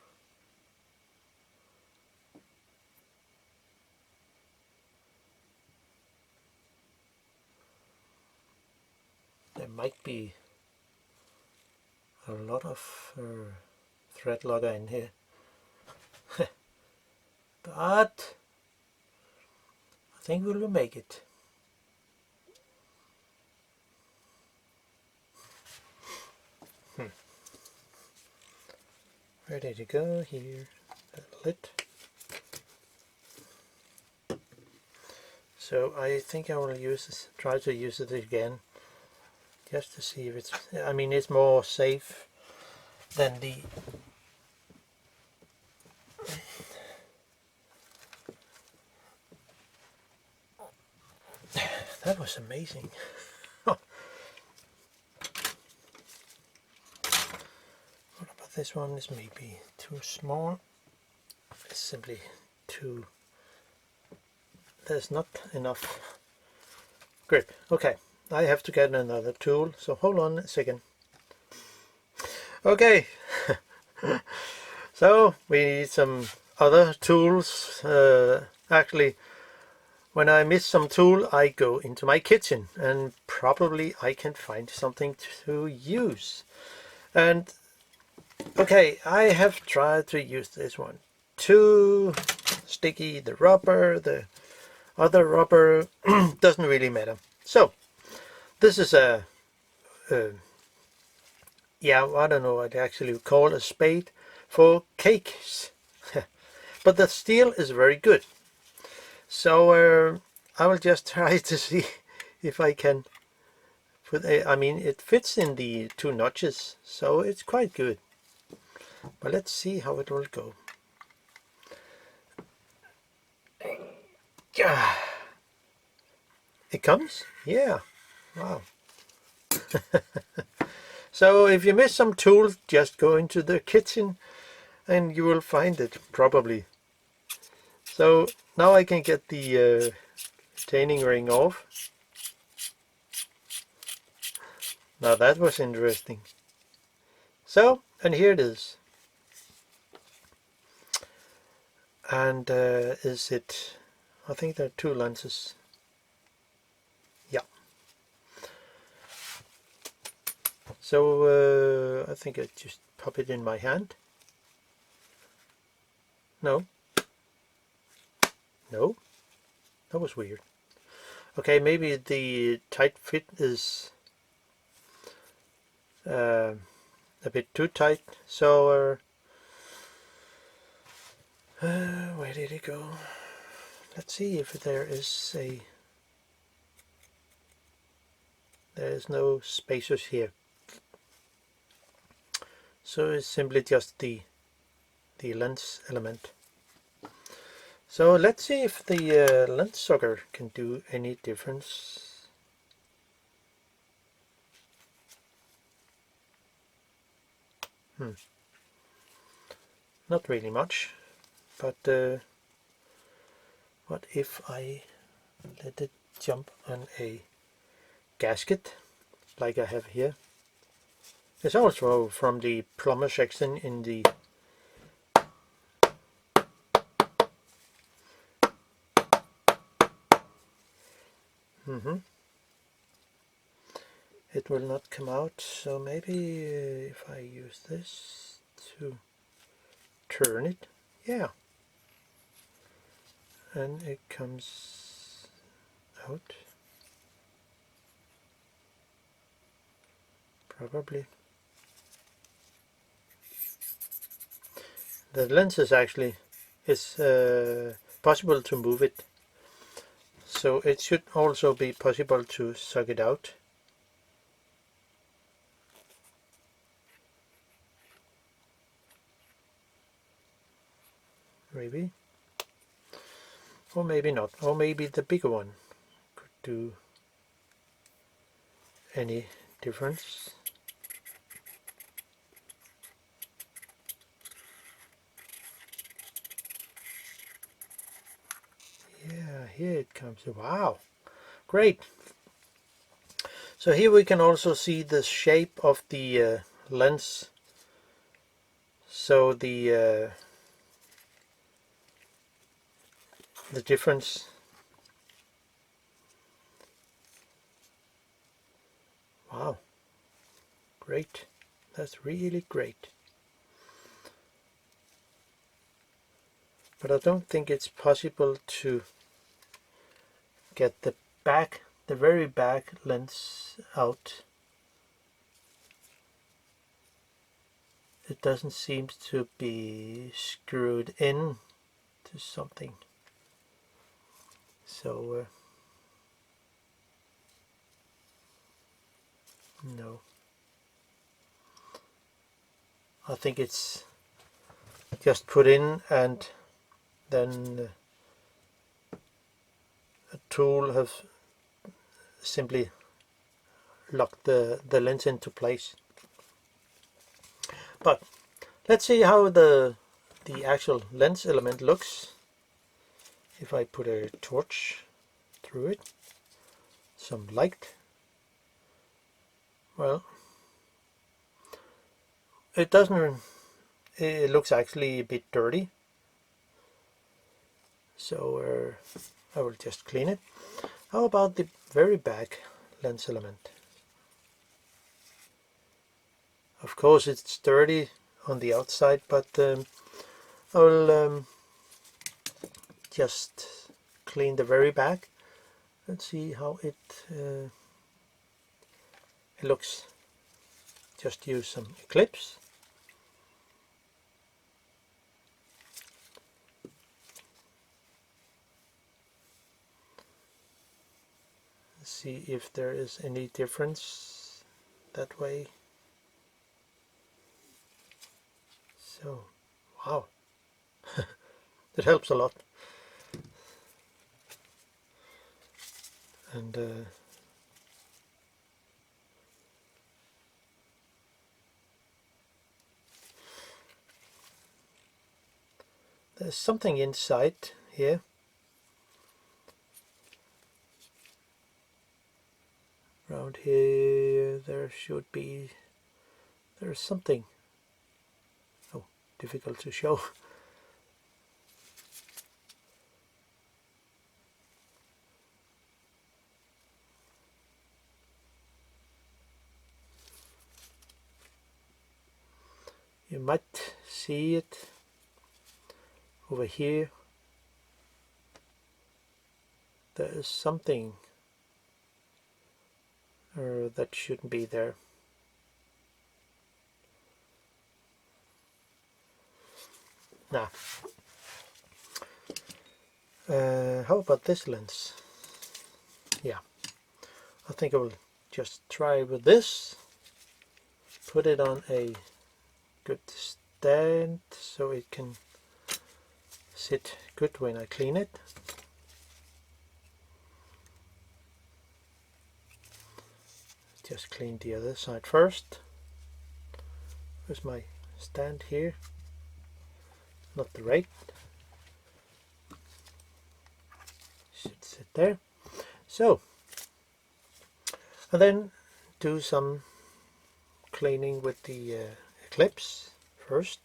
There might be a lot of thread locker in here. But I think we will make it. Ready to go here. Lid. So I think I will try to use it again, just to see if it's. I mean, it's more safe than the. That was amazing. What about this one? Is maybe too small. It's simply too. There's not enough grip. Okay, I have to get another tool. So hold on a second. Okay. So we need some other tools. Actually, when I miss some tool, I go into my kitchen and probably I can find something to use. And okay, I have tried to use this one. Too sticky, the rubber, the other rubber doesn't really matter. So this is yeah, I don't know what I actually call a spade for cakes. But the steel is very good. So I will just try to see if I can put I mean, it fits in the two notches, so it's quite good. But let's see how it will go. It comes? Yeah. Wow. So if you miss some tools, just go into the kitchen and you will find it, probably. So now I can get the retaining ring off. Now that was interesting. So, and here it is. And is it, I think there are two lenses. Yeah. So I think I just pop it in my hand. No. No. That was weird. Okay, maybe the tight fit is a bit too tight. So where did it go? Let's see if there is no spacers here. So it's simply just the lens element. So let's see if the lens sucker can do any difference. Not really much, but what if I let it jump on a gasket like I have here? It's also from the plumber section in the It will not come out, so maybe if I use this to turn it, yeah, and it comes out, probably. The lens is actually possible to move it, so it should also be possible to suck it out. Maybe, or maybe not, or maybe the bigger one could do any difference. Yeah, here it comes. Wow, great. So here we can also see the shape of the lens. So the difference. Wow, great. That's really great. But I don't think it's possible to get the very back lens out. It doesn't seem to be screwed in to something. So no. I think it's just put in and then a tool has simply locked the lens into place. But let's see how the actual lens element looks if I put a torch through it, some light. Well, it doesn't, it looks actually a bit dirty, so I will just clean it. How about the very back lens element? Of course it's dirty on the outside, but I will just clean the very back. Let's see how it looks. Just use some Eclipse. See if there is any difference that way. So, wow, it helps a lot. And there's something inside here. Around here there's something. Oh, difficult to show. You might see it over here. There is something that shouldn't be there. Now, how about this lens? Yeah, I think I will just try with this. Put it on a good stand so it can sit good when I clean it. Just clean the other side first. Where's my stand here? Not the right. Should sit there. So, and then do some cleaning with the Eclipse first.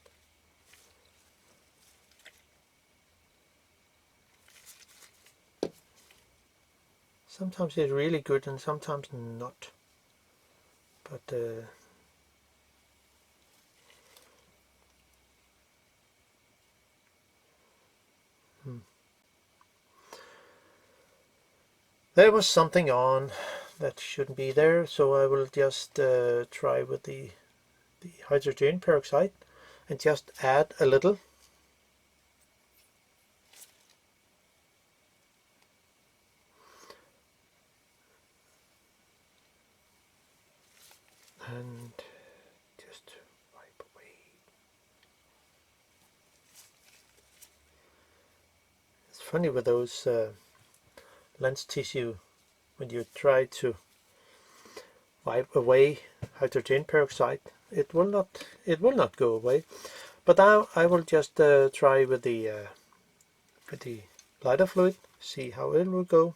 Sometimes it's really good and sometimes not. But there was something on that shouldn't be there, so I will just try with the hydrogen peroxide and just add a little. And just wipe away. It's funny with those lens tissue, when you try to wipe away hydrogen peroxide, it will not go away. But now I will just try with the lighter fluid, see how it will go.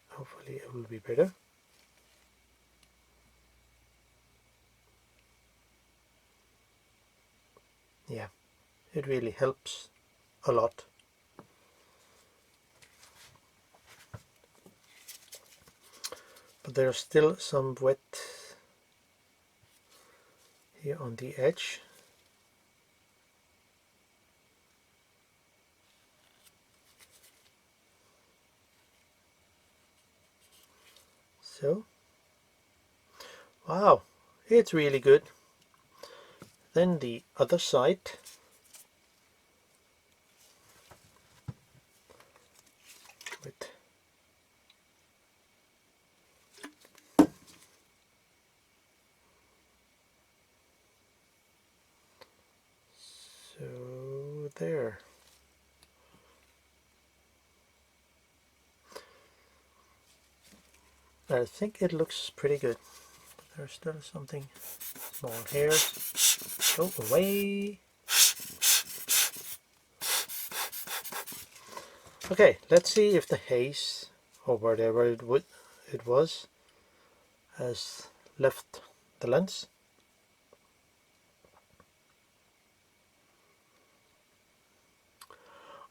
Hopefully it will be better. Yeah, it really helps a lot. But there's still some wet here on the edge. So, wow, it's really good. Then the other side. With so there. I think it looks pretty good. But there's still something small hairs. Go away. Okay, let's see if the haze or whatever it was has left the lens.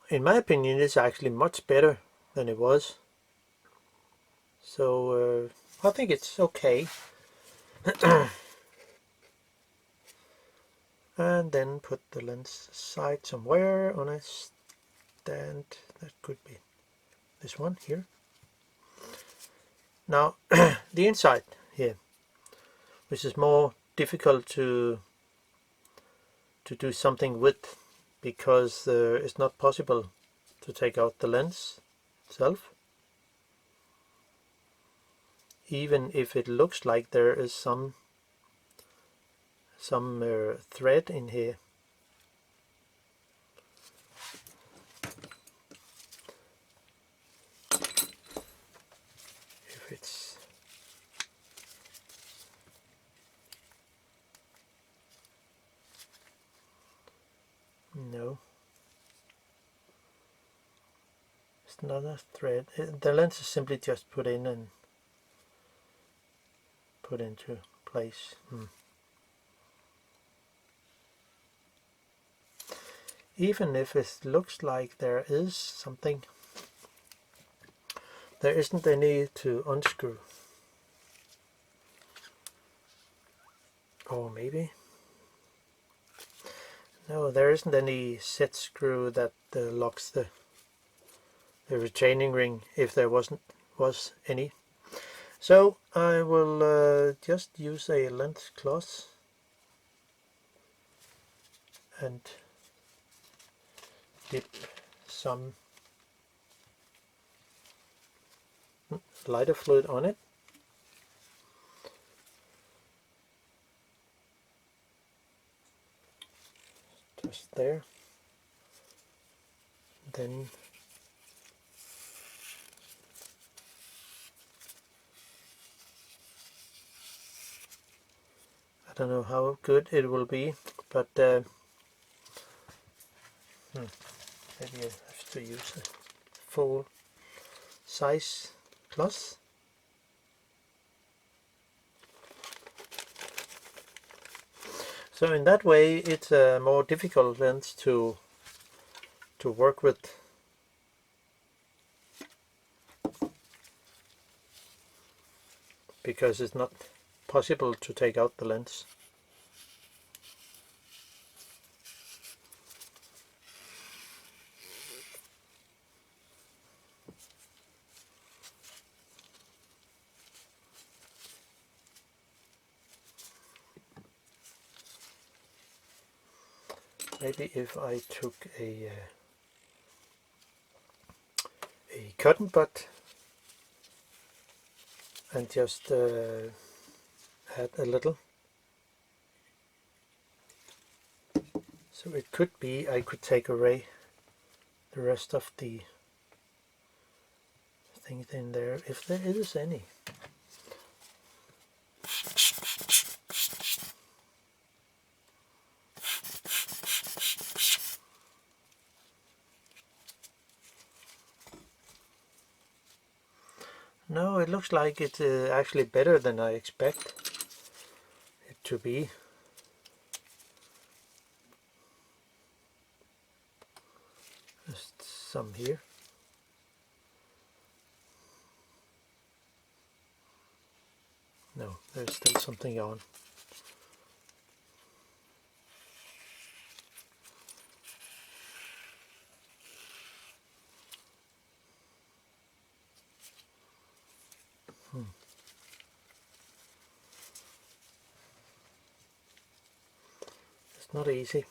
In my opinion, it's actually much better than it was. So I think it's okay. And then put the lens aside somewhere on a stand. That could be this one here. Now the inside here, which is more difficult to do something with, because it's not possible to take out the lens itself, even if it looks like there is some thread in here. If it's just another thread. The lens is simply just put in and put into place. Even if it looks like there is something, there isn't any to unscrew. Or maybe. No, there isn't any set screw that locks the retaining ring, if there was any. So I will just use a lens cloth and dip some lighter fluid on it. Just there. Then I don't know how good it will be, but maybe I have to use a full size cloth. So in that way it's a more difficult lens to work with. Because it's not possible to take out the lens. Maybe if I took a cotton bud and just add a little. So it could be I could take away the rest of the things in there, if there is any. No, it looks like it's actually better than I expect it to be. Just some here. No, there's still something on. It's not easy.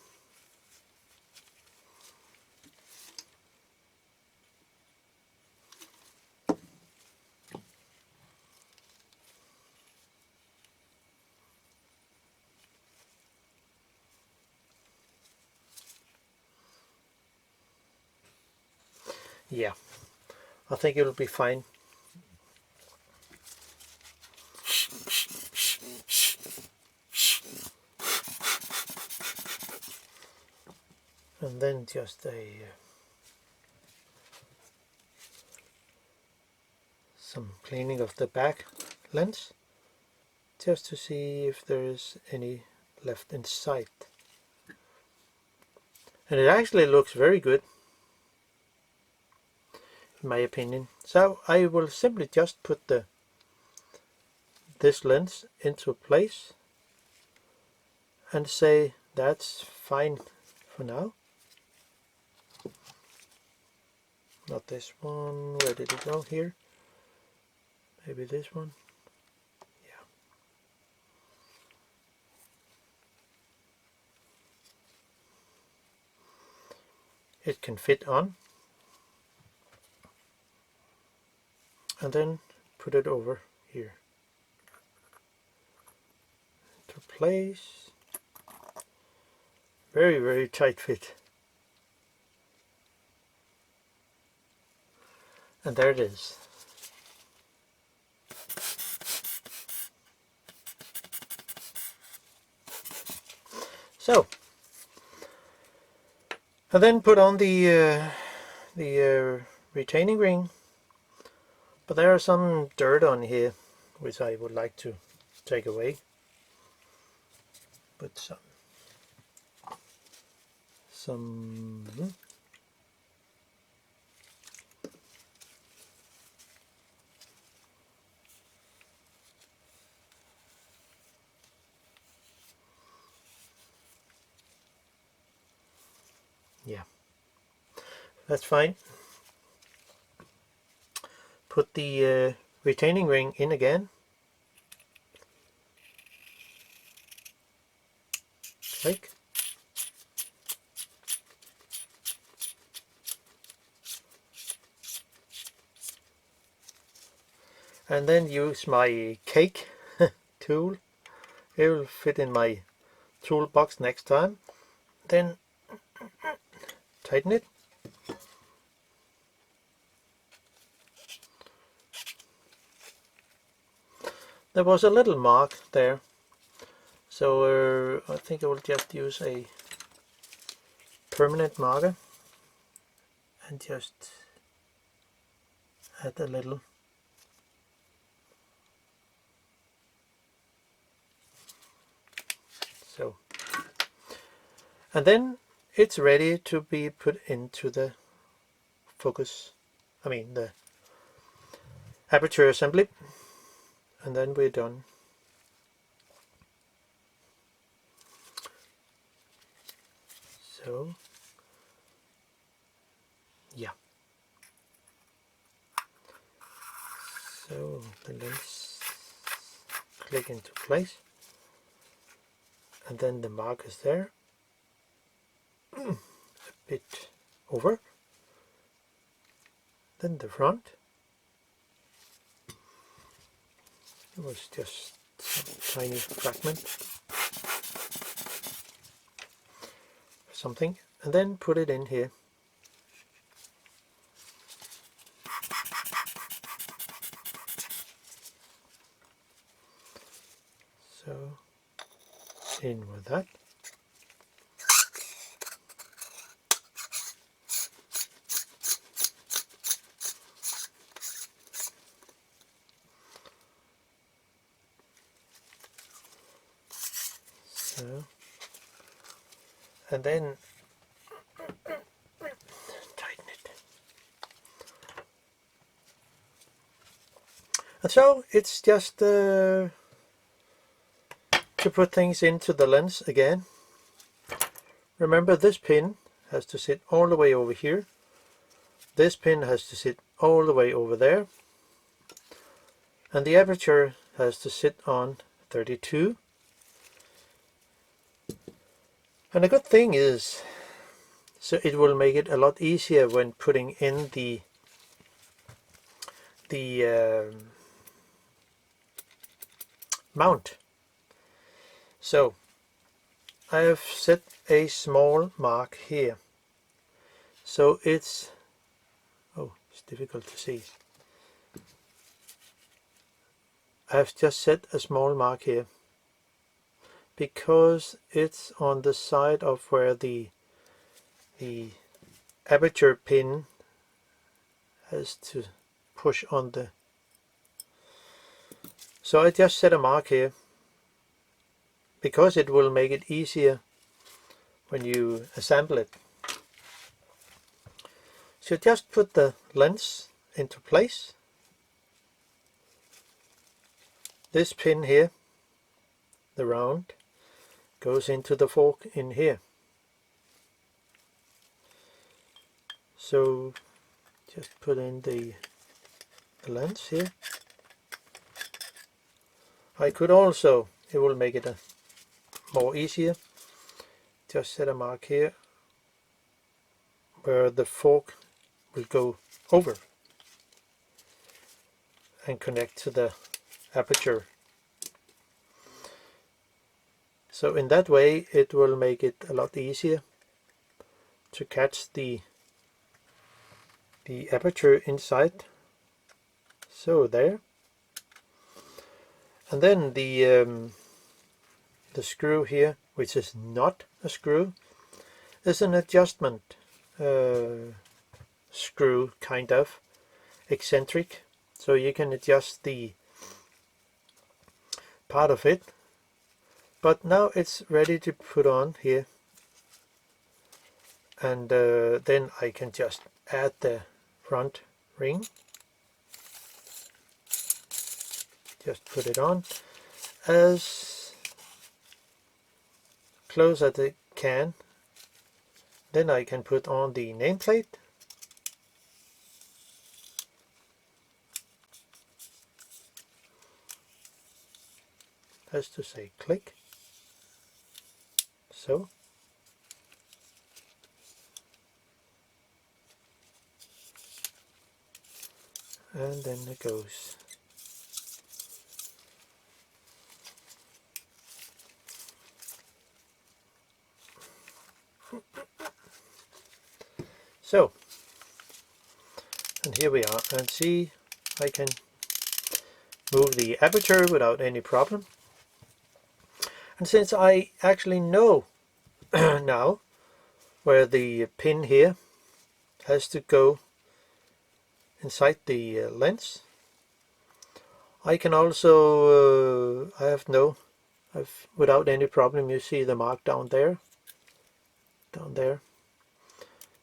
Yeah, I think it'll be fine. And then just some cleaning of the back lens, just to see if there is any left inside. And it actually looks very good, in my opinion. So I will simply just put this lens into place and say that's fine for now. Not this one. Where did it go? Here. Maybe this one. Yeah. It can fit on. And then put it over here. To place. Very, very tight fit. And there it is. So, and then put on the retaining ring, but there are some dirt on here which I would like to take away. Put some yeah, that's fine. Put the retaining ring in again. Click. And then use my cake tool. It will fit in my toolbox next time. Then tighten it. There was a little mark there, so I think I will just use a permanent marker and just add a little. So, and then it's ready to be put into the focus, the aperture assembly, and then we're done. So, yeah. So the lens click into place, and then the mark is there, a bit over, then the front. It was just some tiny fragment, something, and then put it in here. So in with that. So, and then tighten it. And so it's just to put things into the lens again. Remember, this pin has to sit all the way over here. This pin has to sit all the way over there. And the aperture has to sit on 32. And the good thing is, so it will make it a lot easier when putting in the mount. So I have set a small mark here. So it's difficult to see. I've just set a small mark here because it's on the side of where the aperture pin has to push on the. So I just set a mark here because it will make it easier when you assemble it. So just put the lens into place. This pin here, the round, goes into the fork in here. So just put in the lens here. I could also, it will make it more easier, just set a mark here where the fork will go over and connect to the aperture. So in that way it will make it a lot easier to catch the aperture inside. So there. And then the screw here, which is not a screw, is an adjustment screw kind of eccentric, so you can adjust the part of it. But now it's ready to put on here, and then I can just add the front ring. Just put it on as close as I can. Then I can put on the nameplate. Has to say click. So. And then it goes. So, and here we are, and see, I can move the aperture without any problem. And since I actually know now where the pin here has to go inside the lens, I can also, without any problem, you see the mark down there.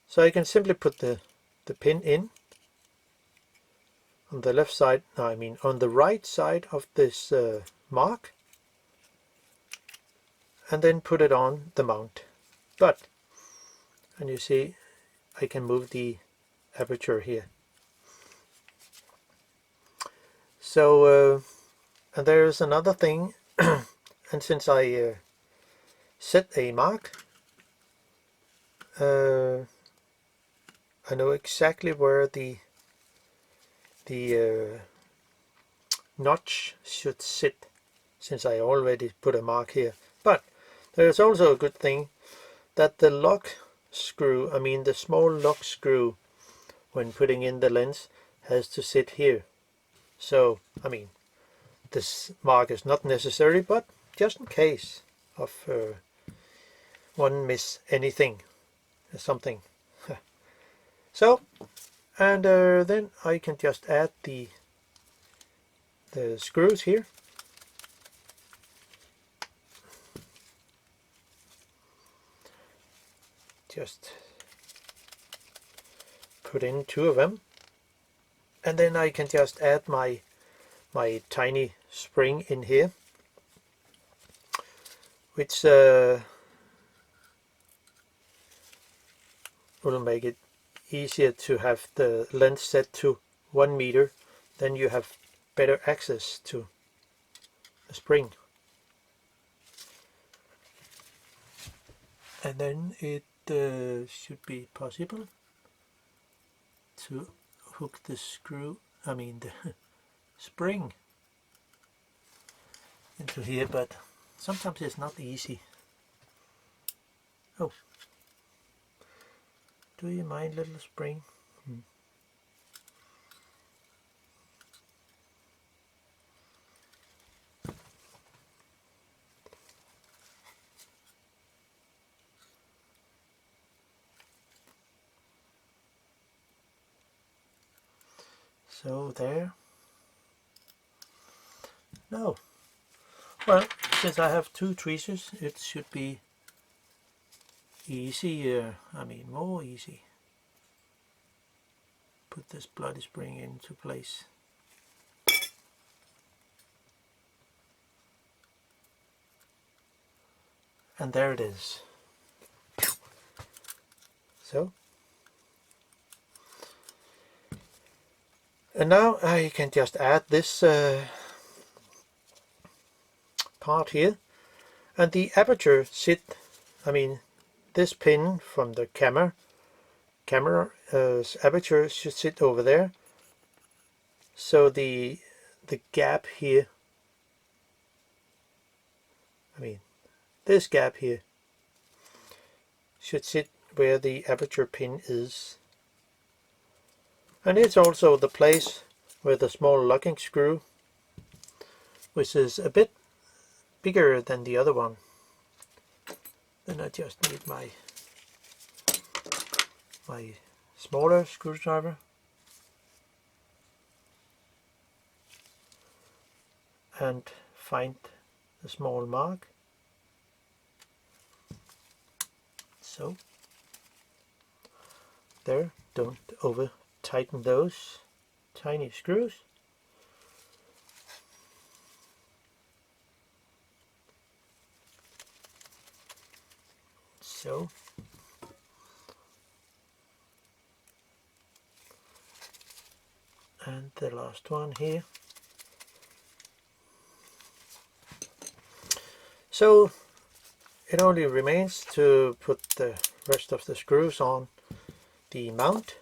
So I can simply put the pin in on the left side, no, I mean on the right side of this mark, and then put it on the mount. And you see I can move the aperture here. So and there is another thing, and since I set a mark, I know exactly where the notch should sit, since I already put a mark here. But there is also a good thing that the lock screw, I mean the small lock screw, when putting in the lens, has to sit here. So, I mean, this mark is not necessary, but just in case of one miss anything, something. So, and then I can just add the screws here. Just put in 2 of them, and then I can just add my tiny spring in here, which will make it easier to have the lens set to 1 meter. Then you have better access to the spring, and then it should be possible to hook the screw, I mean the spring, into here, but sometimes it's not easy. Oh, do you mind, little spring? So there. No. Well, since I have 2 tweezers, it should be easier, I mean more easy. Put this bloody spring into place. And there it is. So. And now I can just add this part here, and the aperture I mean this pin from the camera's aperture should sit over there. So the gap here, I mean this gap here, should sit where the aperture pin is. And it's also the place where the small locking screw, which is a bit bigger than the other one. Then I just need my smaller screwdriver and find the small mark. So there, don't over tighten those tiny screws. So and the last one here. So it only remains to put the rest of the screws on the mount,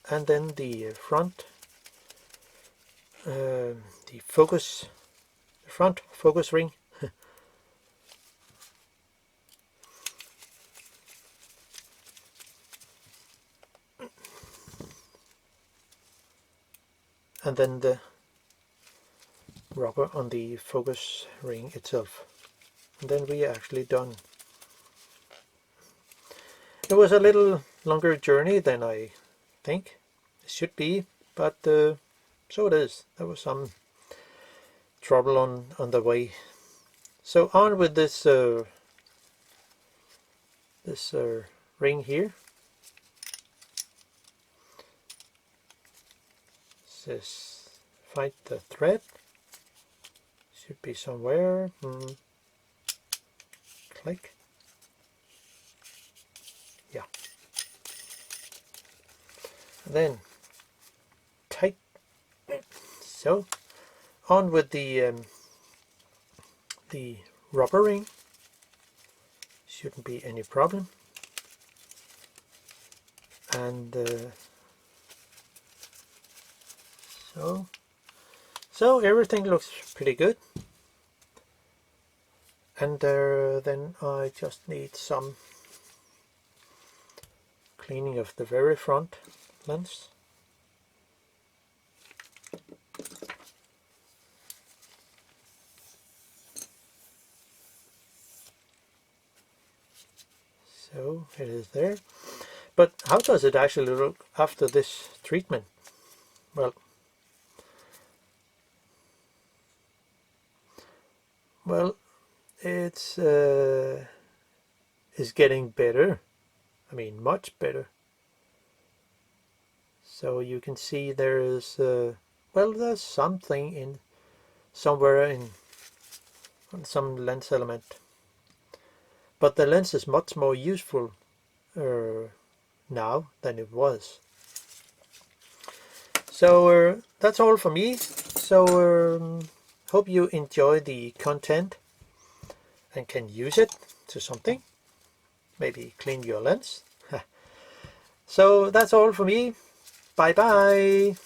and then the front, the front focus ring. And then the rubber on the focus ring itself. And then we are actually done. It was a little longer journey than I think it should be, but so it is. There was some trouble on the way. So on with this ring here. Says find the thread. Should be somewhere. Click. Yeah. And then tight. So on with the rubber ring. Shouldn't be any problem. And so everything looks pretty good. And then I just need some cleaning of the very front lens. So it is there. But how does it actually look after this treatment? Well, it's getting better. I mean, much better. So you can see there is well, there's something in somewhere in some lens element, but the lens is much more useful now than it was. So that's all for me. So hope you enjoy the content and can use it to something. Maybe clean your lens. So that's all for me. Bye bye.